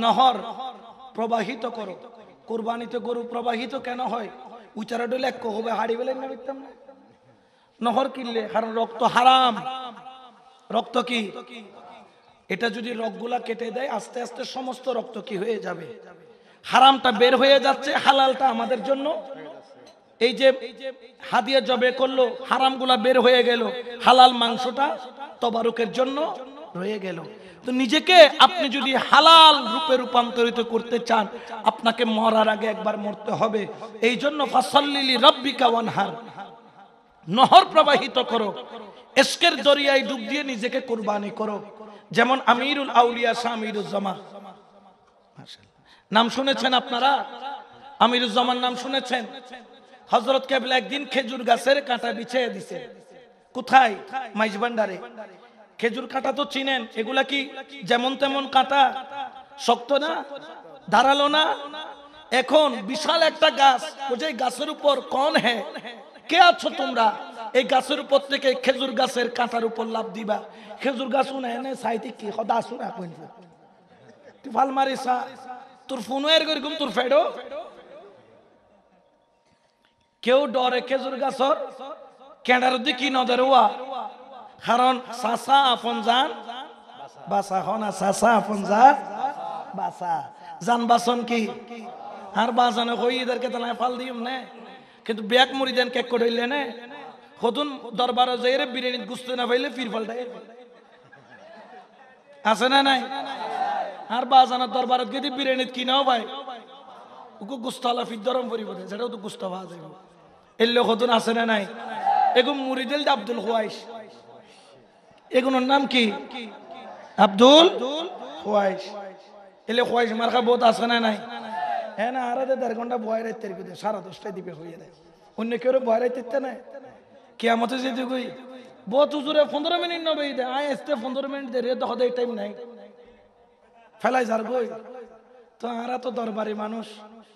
নহর প্রবাহিত করো কুরবানিতে গরু প্রবাহিত কেন হয় উচারা ডলে এক হবে হাড়ি বেলে না বিকতাম না নহর কিনলে কারণ রক্ত হারাম রক্ত কি এটা যদি রগগুলা কেটে দেয় আস্তে আস্তে সমস্ত রক্ত কি হয়ে যাবে হারামটা বের হয়ে যাচ্ছে হালালটা আমাদের জন্য এই যে হাদিয়া জবে করলো হারামগুলা বের হয়ে গেল হালাল মাংসটা তবারুকের জন্য রয়ে গেল তো নিজেকে আপনি যদি হালাল রূপে রূপান্তরিত করতে চান আপনাকে মরার আগে একবার মরতে হবে এই জন্য ফাসাল্লি রাব্বিকা ওয়ানহার নহর প্রবাহিত করো ইশকের দরিয়ায় ডুব দিয়ে নিজেকে কুরবানি করো যেমন আমিরুল আউলিয়া শামিরুজ্জামান নাম শুনেছেন আপনারা আমিরুজ্জামান নাম শুনেছেন হযরত কেবলা একদিন খেজুর গাছের কাঁটা বিছিয়ে দিয়েছে কোথায় মাইজ ভান্ডারে খেজুর কাঁটা তো চিনেন এগুলা কি যেমন তেমন কাঁটা শক্ত না ধারালো না এখন বিশাল একটা গাছ ওই গাছের উপর কোন হ্যাঁ কে আছো তোমরা এই গাছের উপর থেকে খেজুর গাছের কাঁটার উপর লাভ দিবা খেজুর গাছ উনে এনে সাইতে কি খোদা শুনা কইন তুই ফাল মারিসা তোর ফোন এর এরকম তোর ফেডো কেউ ডরে খেজুর গাছর কেডার দিকে নজর ওয়া কারণ সাসা আপন জান বাসা হনা সাসা আপন জান বাসা জান বাসন কি আর বাজানো কই এদেরকে তো না ফাল দিম না কিন্তু ব্যাক মুরিদেন কেক কইলে না হতুন দরবার যাইরে বিরিয়ানি গুস্ত না পাইলে ফির ফালটাই আছে না নাই আর বাজানোর দরবারত গেদি বিরিয়ানি কিনাও ভাই ওকে গুস্তালা ফির দরম পরিব সেটাও তো গুস্তা ভাজ যাইব এলে হতুন আছে না নাই এগো মুরিদেল আব্দুল খুয়াইশ এগুলোর নাম কি আব্দুল খুয়াইশ এলে খুয়াইশ মার্কা বহুত আছে না নাই হ্যাঁ না আর 1.5 ঘন্টা বয় রাইতে দিবে 10:30 দিবে হয়ে যায় অন্য কেউ বয় রাইতে না কিয়ামতে যেতে কই বহুত হুজুরে 15 মিনিট নবে দে আয় আসতে 15 মিনিট দে রে দেখো এই টাইম নাই ফেলাই যার কই তো আরা তো দরবারি মানুষ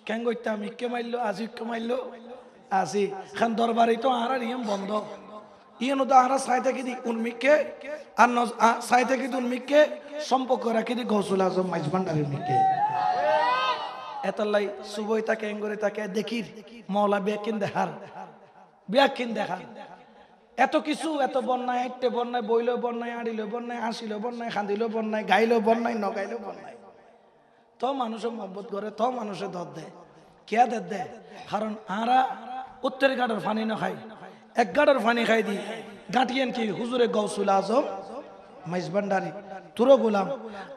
কেন কইতাম ইকে মাইলো আজি কে মাইলো আজি খান দরবারি তো আরা নিয়ম বন্ধ ইয়েনো তো আরা সাই থেকে দি উন্মিকে আর সাই থেকে দি উন্মিকে সম্পর্ক রাখি দি গৌসুল আজম মাইজ ভান্ডারের মিকে এতলাই সুবই তাকে এঙ্গরে তাকে দেখির মওলা বেকিন দেখার এত কিছু এত বন্যায় একটে বন্যায় বইলো বন্যায় আড়িলো বন্যায় আসিলো বন্যায় খান্দিলো বন্যায় গাইলো বন্যায় নগাইলো বন্যায় তো মানুষের মহব্বত করে তো মানুষের দর দেয় কে দেয় কারণ আরা উত্তর ঘাটের পানি না খাই এক ঘাটের পানি খাই দি গাঁটিয়েন কি হুজুরে গৌসুল আজম মাইজ ভান্ডারি তুরো গোলাম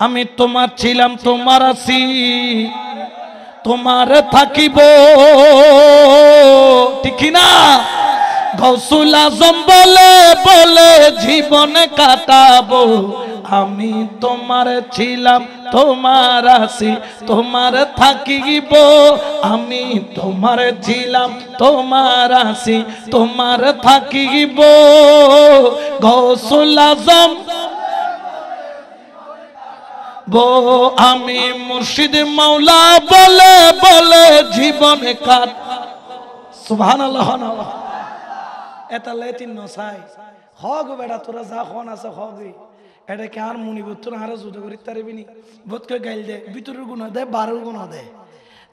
আমি তোমার ছিলাম তোমার আছি তোমার থাকিব ঠিক না গৌসুল আজম বলে বলে জীবন কাটাবো আমি তোমার ছিলাম তোমার আছি তোমার থাকিব আমি তোমার ছিলাম তোমার আছি তোমার থাকিব গৌসুল আজম আমি মুর্শিদ মাওলা বলে বলে জীবন কাট সুবহানাল্লাহ এটা লেতিন নসাই হগ বেড়া তোরা যা খন আছে হগই এটা কি আর মুনি বুত না আর যুদ্ধ করি তারবিনি বোধকে গাইল দে ভিতরের গুণা দে বারুর গুণা দে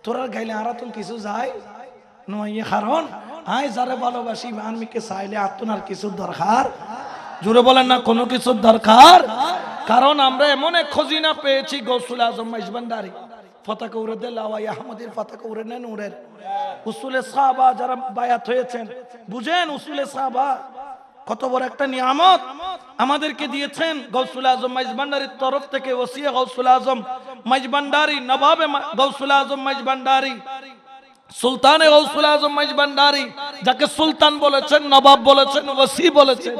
তোরা গাইলে আর তুমি কিছু যায় নয় কারণ আয় যারে ভালোবাসি আনমিকে চাইলে আপনার কিছু দরকার, জোরে বলেন না কোনো কিছুর দরকার। কারণ আমরা এমন এক খজিনা পেয়েছি গৌসুল আজম মাইজভান্ডারী পতাকা উড়ে দে লাওয়াই আহমদের পতাকা উড়ে নেন উড়ের উসুলে সাহাবা যারা বায়াত হয়েছেন বুঝেন উসুলে সাহাবা কত বড় একটা নিয়ামত আমাদেরকে দিয়েছেন। গৌসুল আজম মাইজভান্ডারীর তরফ থেকে ওসিয়া গৌসুল আজম মাইজভান্ডারী নবাবে গৌসুল আজম মাইজভান্ডারী সুলতানে গৌসুল আজম মাইজভান্ডারী যাকে সুলতান বলেছেন, নবাব বলেছেন, ওসি বলেছেন,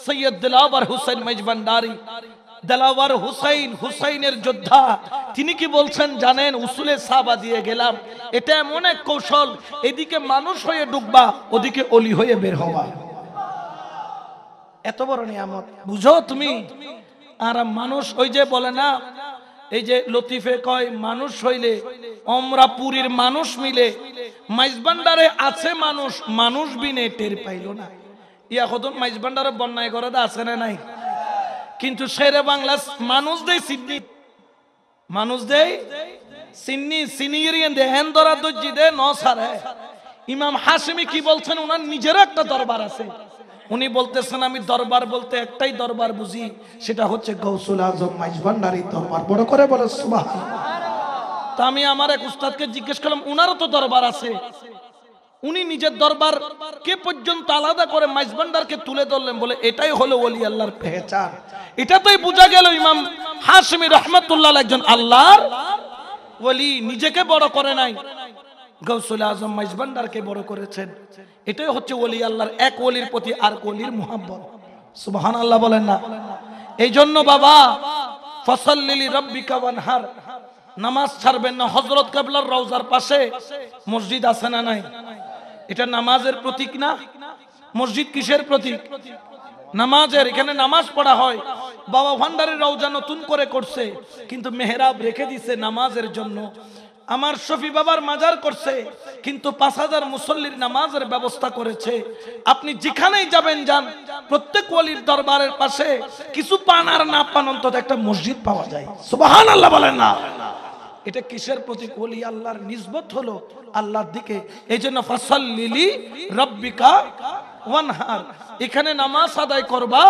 সৈয়দ দিলাওয়ার হুসাইন মাইজভান্ডারী। দিলাওয়ার হুসাইন, হুসাইনের যোদ্ধা, তিনি কি বলছেন জানেন? উসুলে সাহাবা দিয়ে গেলাম, এটা এমন এক কৌশল, এদিকে মানুষ হয়ে ডুববা, ওদিকে অলি হয়ে বের হওয়া। এত বড় নিয়ামত বুঝো তুমি। আর মানুষ ওই যে বলে না, এই যে লতিফে কয় মানুষ হইলে অমরাপুরীর মানুষ মিলে মাইজভান্ডারে আছে মানুষ, মানুষ বিনে টের পাইল না। ইয়া কত মাইজভান্ডারে বন্যায় করে আছে না নাই? কিন্তু শেরে বাংলা মানুষ দেই সিদ্ধি, মানুষ দেই সিন্নি সিনিয়রিয়ান দে হেন্দরা দজ্জি দে নসারে। ইমাম হাশিমি কি বলছেন? ওনার নিজের একটা দরবার আছে। উনি বলতেছেন আমি দরবার বলতে একটাই দরবার বুঝি, সেটা হচ্ছে গৌসুল আজম মাইজভান্ডারীর দরবার। বড় করে বলে সুবহানাল্লাহ। তা আমি আমার এক উস্তাদকে জিজ্ঞেস করলাম, উনারও তো দরবার আছে, উনি নিজের দরবার কে পর্যন্ত আলাদা করে মাইজভান্ডারকে তুলে ধরলেন? বলে এটাই হলো ওলি আল্লাহর পেহচান। এটাতেই বোঝা গেল ইমাম হাশিমি রাহমাতুল্লাহ একজন আল্লাহর ওলি, নিজেকে বড় করে নাই, গৌসুল আজম মাইজভান্ডারকে বড় করেছেন। এটাই হচ্ছে ওলি আল্লাহর, এক ওলির প্রতি আর ওলির মুহাব্বত। সুবহানাল্লাহ বলেন না? এই জন্য বাবা ফসল্লি লিরাব্বিকা ওয়ানহার, নামাজ ছাড়বেন না। হযরত কিবলার রওজার পাশে মসজিদ আছে না নাই? এটা নামাজের প্রতীক না? মসজিদ কিসের প্রতীক? নামাজের। এখানে নামাজ পড়া হয়। বাবা ভান্ডারীর রওজা নতুন করে করছে, কিন্তু মেহরাব রেখে দিছে নামাজের জন্য। আমার শফি বাবার মাজার করছে, কিন্তু 5000 মুসল্লির নামাজের ব্যবস্থা করেছে। আপনি যেখানেই যাবেন যান, প্রত্যেক ওলির দরবারের পাশে কিছু পান আর না পান অন্তত একটা মসজিদ পাওয়া যায়। সুবহানাল্লাহ বলেন না? এটা কিসের প্রতীক? ওলি আল্লাহর নিসবত হলো আল্লাহর দিকে। এই জন্য ফাসাল্লি লিরাব্বিকা ওয়ানহার, এখানে নামাজ আদায় করবা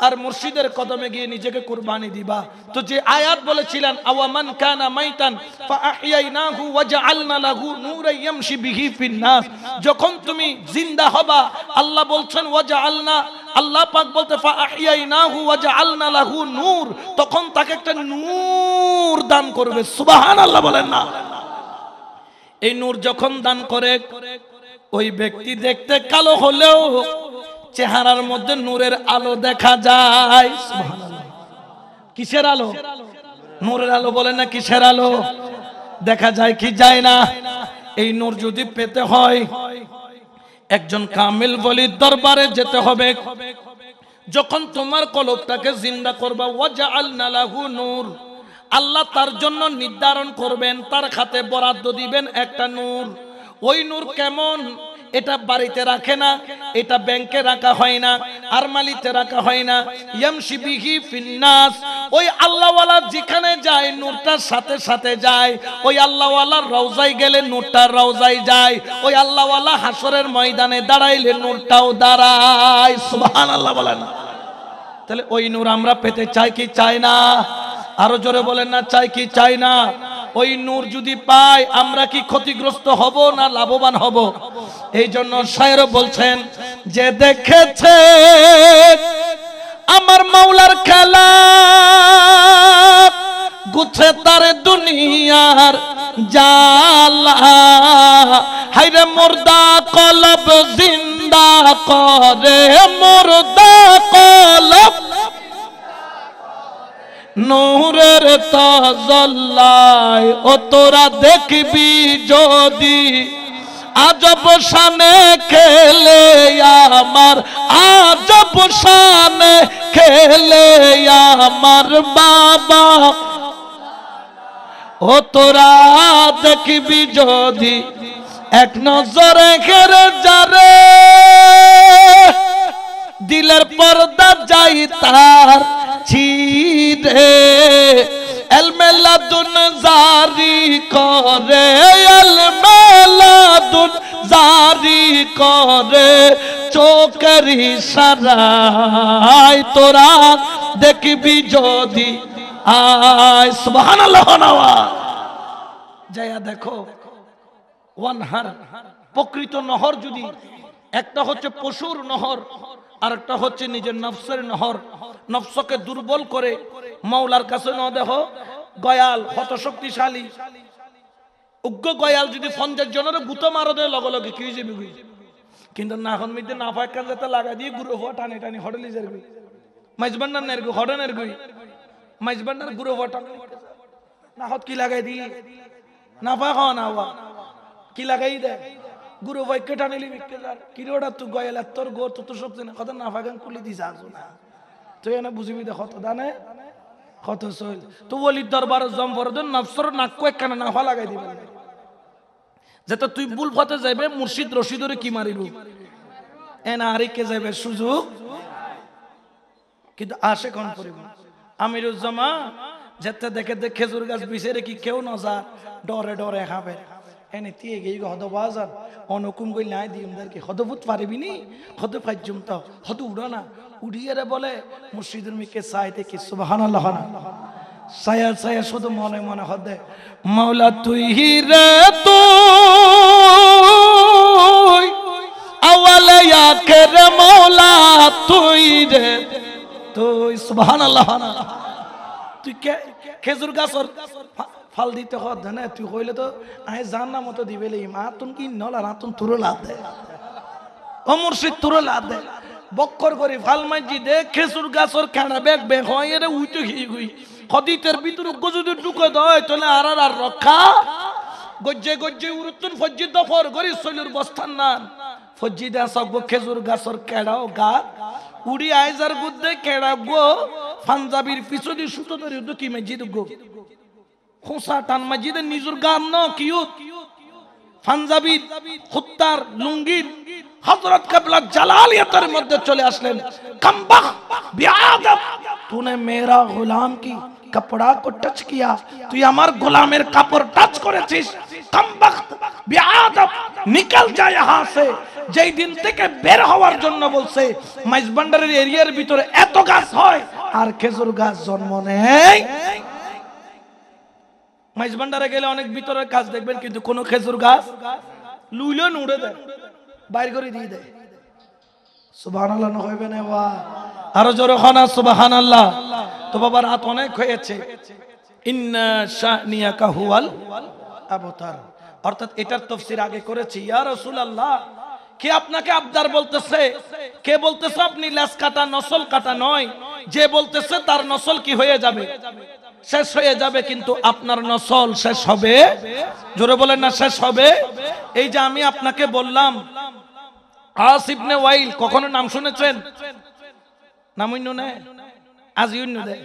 আর মুর্শিদের কদমে গিয়ে নিজেকে কুরবানি দিবা। তো যে আয়াত বলেছিলেন আওয়ামান কানা মাইতান ফাআহইয়াইনাহু ওয়াজআলনা লাহু নূরান ইয়ামশি বিহি ফিন নাস, যখন তুমি জিন্দা হবা আল্লাহ বলছেন ওয়াজআলনা, আল্লাহ পাক বলতে ফাআহইয়াইনাহু ওয়াজআলনা লাহু নূর, তখন তাকে একটা নূর দান করবে। সুবহানাল্লাহ বলেন না? এই নূর যখন দান করে, ওই ব্যক্তি দেখতে কালো হলেও চেহারার মধ্যে নূরের আলো দেখা যায়। সুবহানাল্লাহ। কিসের আলো? নূরের আলো বলেন না? কিসের আলো? দেখা যায় কি যায় না? এই নূর যদি পেতে হয় একজন কামিল ওলির দরবারে যেতে হবে। যখন তোমার কলবটাকে জিন্দা করবা, ওয়াজআলনা লাহু নূর, আল্লাহ তার জন্য নির্ধারণ করবেন, তার খাতে বরাদ্দ দিবেন একটা নূর। ওই নূর কেমন? এটা বাড়িতে রাখে না, এটা ব্যাংকে রাখা হয় না, আরমালিতে রাখা হয় না। ইয়ামশি বিহি ফিন নাস, ওই আল্লাহওয়ালা যেখানে যায় নূরটার সাথে সাথে যায়। ওই আল্লাহওয়ালার রওজায় গেলে নূরটার রওজায় যায়। ওই আল্লাহওয়ালা হাসরের ময়দানে দাঁড়াইলে নূরটাও দাঁড়ায়। সুবহানাল্লাহ বলেন না? তাহলে ওই নূর আমরা পেতে চাই কি চাই না? আরো জোরে বলেন না? চাই কি চাই না? ওই নূর যদি পাই আমরা কি ক্ষতিগ্রস্ত হব না লাভবান হব? এই জন্য শায়ের বলছেন যে দেখেছে আমার মাওলার খেলা, গুছে তার দুনিয়ার জালা, হায়রে মুর্দা কলব জিন্দা করে, মুর্দা কলব নূরের তাজল্লায়। ও তোরা দেখবি যদি আজব শানে খেলে আমার, আজব শানে খেলে আমার বাবা। ও তোরা দেখবি যদি এক নজরে ঘেরে যারে, দিলের পর্দা যাই তার ছিড়ে, এলমেলাদুন জারি করে, এলমেলাদুন জারি করে চোখের ইশারায় তোরা দেখবি যদি আয় সুবহানাল্লাহ নাওয়া যায়া দেখো ওয়ানহার প্রকৃত নহর যদি একটা হচ্ছে পশুর নহর আর একটা হচ্ছে নিজের নফসের নহর নফসকে দুর্বল করে মাওলার কাছে ন দেখো গয়াল কত শক্তিশালী উগ্র গয়াল যদি 50 জনের গুতো মারো দেয় লগে লগে কি যাবে কিন্তু না এখন মিতে না পায় কান যেতে লাগা দিয়ে গুরু হওয়া টানি টানি হডলি যাবে মাইজবান্ডার নেরগু হডনের গুই মাইজবান্ডার গুরু হওয়া টানি না হত কি লাগাই দি না পায় খাওয়া না হওয়া কি লাগাই দে গুরু ভাই কেটা নিলি কি ওটা তুই গয়াল তোর গো তো শক্তি না কত না পাগান কুলি দিস আসো না তুই এনে বুঝিবি দে কত দানে কত সইল তো ওলির দরবার জম্বর দেন নফসর নাক কয়েক কানে না হওয়া লাগাই দিবেন যেটা তুই ভুল পথে যাবে মুর্শিদ রশিদরে কি মারিব এনা আরিকে যাবে সুযোগ কিন্তু আসে কোন করিব আমিরুজ্জামা যেতে দেখে দেখে খেজুর গাছ বিছেরে কি কেউ না যা ডরে ডরে খাবে এনে তিয়ে গই হদ বাজার অনুকুম কই নাই দিমদার কি হদবুত পারিবি নি হদ ফাজ্জুম তো হদ উড়ো না উড়িয়ে রে বলে মুর্শিদের মিকে চাইতে কি সুবহানাল্লাহ না সায়া সায়া শুধু মনে মনে হদে মাওলা তুই রে তুই আওয়ালে আখির মাওলা তুই রে তুই সুবহানাল্লাহ না তুই কে খেজুর গাছর ফল দিতে হদ না তুই কইলে তো আই জান না মতো দিবেলে মা তুন কি নলা রাতুন তুরো লাদ দে ও মুর্শিদ তুরো লাদ দে বক্কর করি ফাল মাজি দে খেজুর গাছর খানা বেগ বেগ হয় রে উইতে গই গই খদিতের ভিতর গজুদে ঢুকে দয় তোলে আর রক্ষা গজ্জে গজ্জে উরুতুন ফজ্জি দফর করি সলির বস্তান না ফজ্জি দা সব খেজুর গাছর কেড়াও গা উড়ি আইজার গুদ্দে কেড়া গো পাঞ্জাবির পিছদি সুতো ধরে দুকি মসজিদ গো খোসা টান মসজিদে নিজুর গান ন কিউট পাঞ্জাবি খুত্তার লুঙ্গির হযরত কিবলা জালালিয়াতের মধ্যে চলে আসলেন কমবখ বিআদব तूने मेरा गुलाम की कपड़ा को टच किया तू আমার গোলামের কাপড় টাচ করেছিস কমবখ বিআদব নিকল যা यहां से যেই দিন থেকে বের হওয়ার জন্য বলছে মাইজবান্ডারের এরিয়ার ভিতরে এত গাছ হয় আর খেজুর গাছ জন্ম নেয় মাইজবান্ডারে গেলে অনেক ভিতরের গাছ দেখবেন কিন্তু কোন খেজুর গাছ লুইলে নুড়ে দেয় বাইর করে দিয়ে দেয় সুবহানাল্লাহ না হইবে না ওয়া আর জোরে খানা সুবহানাল্লাহ তো বাবা রাত অনেক হয়েছে ইন্না শানিয়াকা হুয়াল আবতার অর্থাৎ এটার তাফসীর আগে করেছি ইয়া রাসূলুল্লাহ কে আপনাকে আবদার বলতেছে কে বলতেছে আপনি লেজ কাটা নসল কাটা নয় যে বলতেছে তার নসল কি হয়ে যাবে শেষ হয়ে যাবে কিন্তু আপনার নসল শেষ হবে জোরে বলেন না শেষ হবে এই যে আমি আপনাকে বললাম আস ইবনে ওয়াইল কখনো নাম শুনেছেন নাম অন্য নেই আজ অন্য দেয়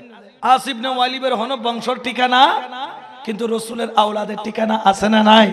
আস ইবনে ওয়াইলের হন বংশর ঠিকানা কিন্তু রাসূলের আওলাদের ঠিকানা আছে না নাই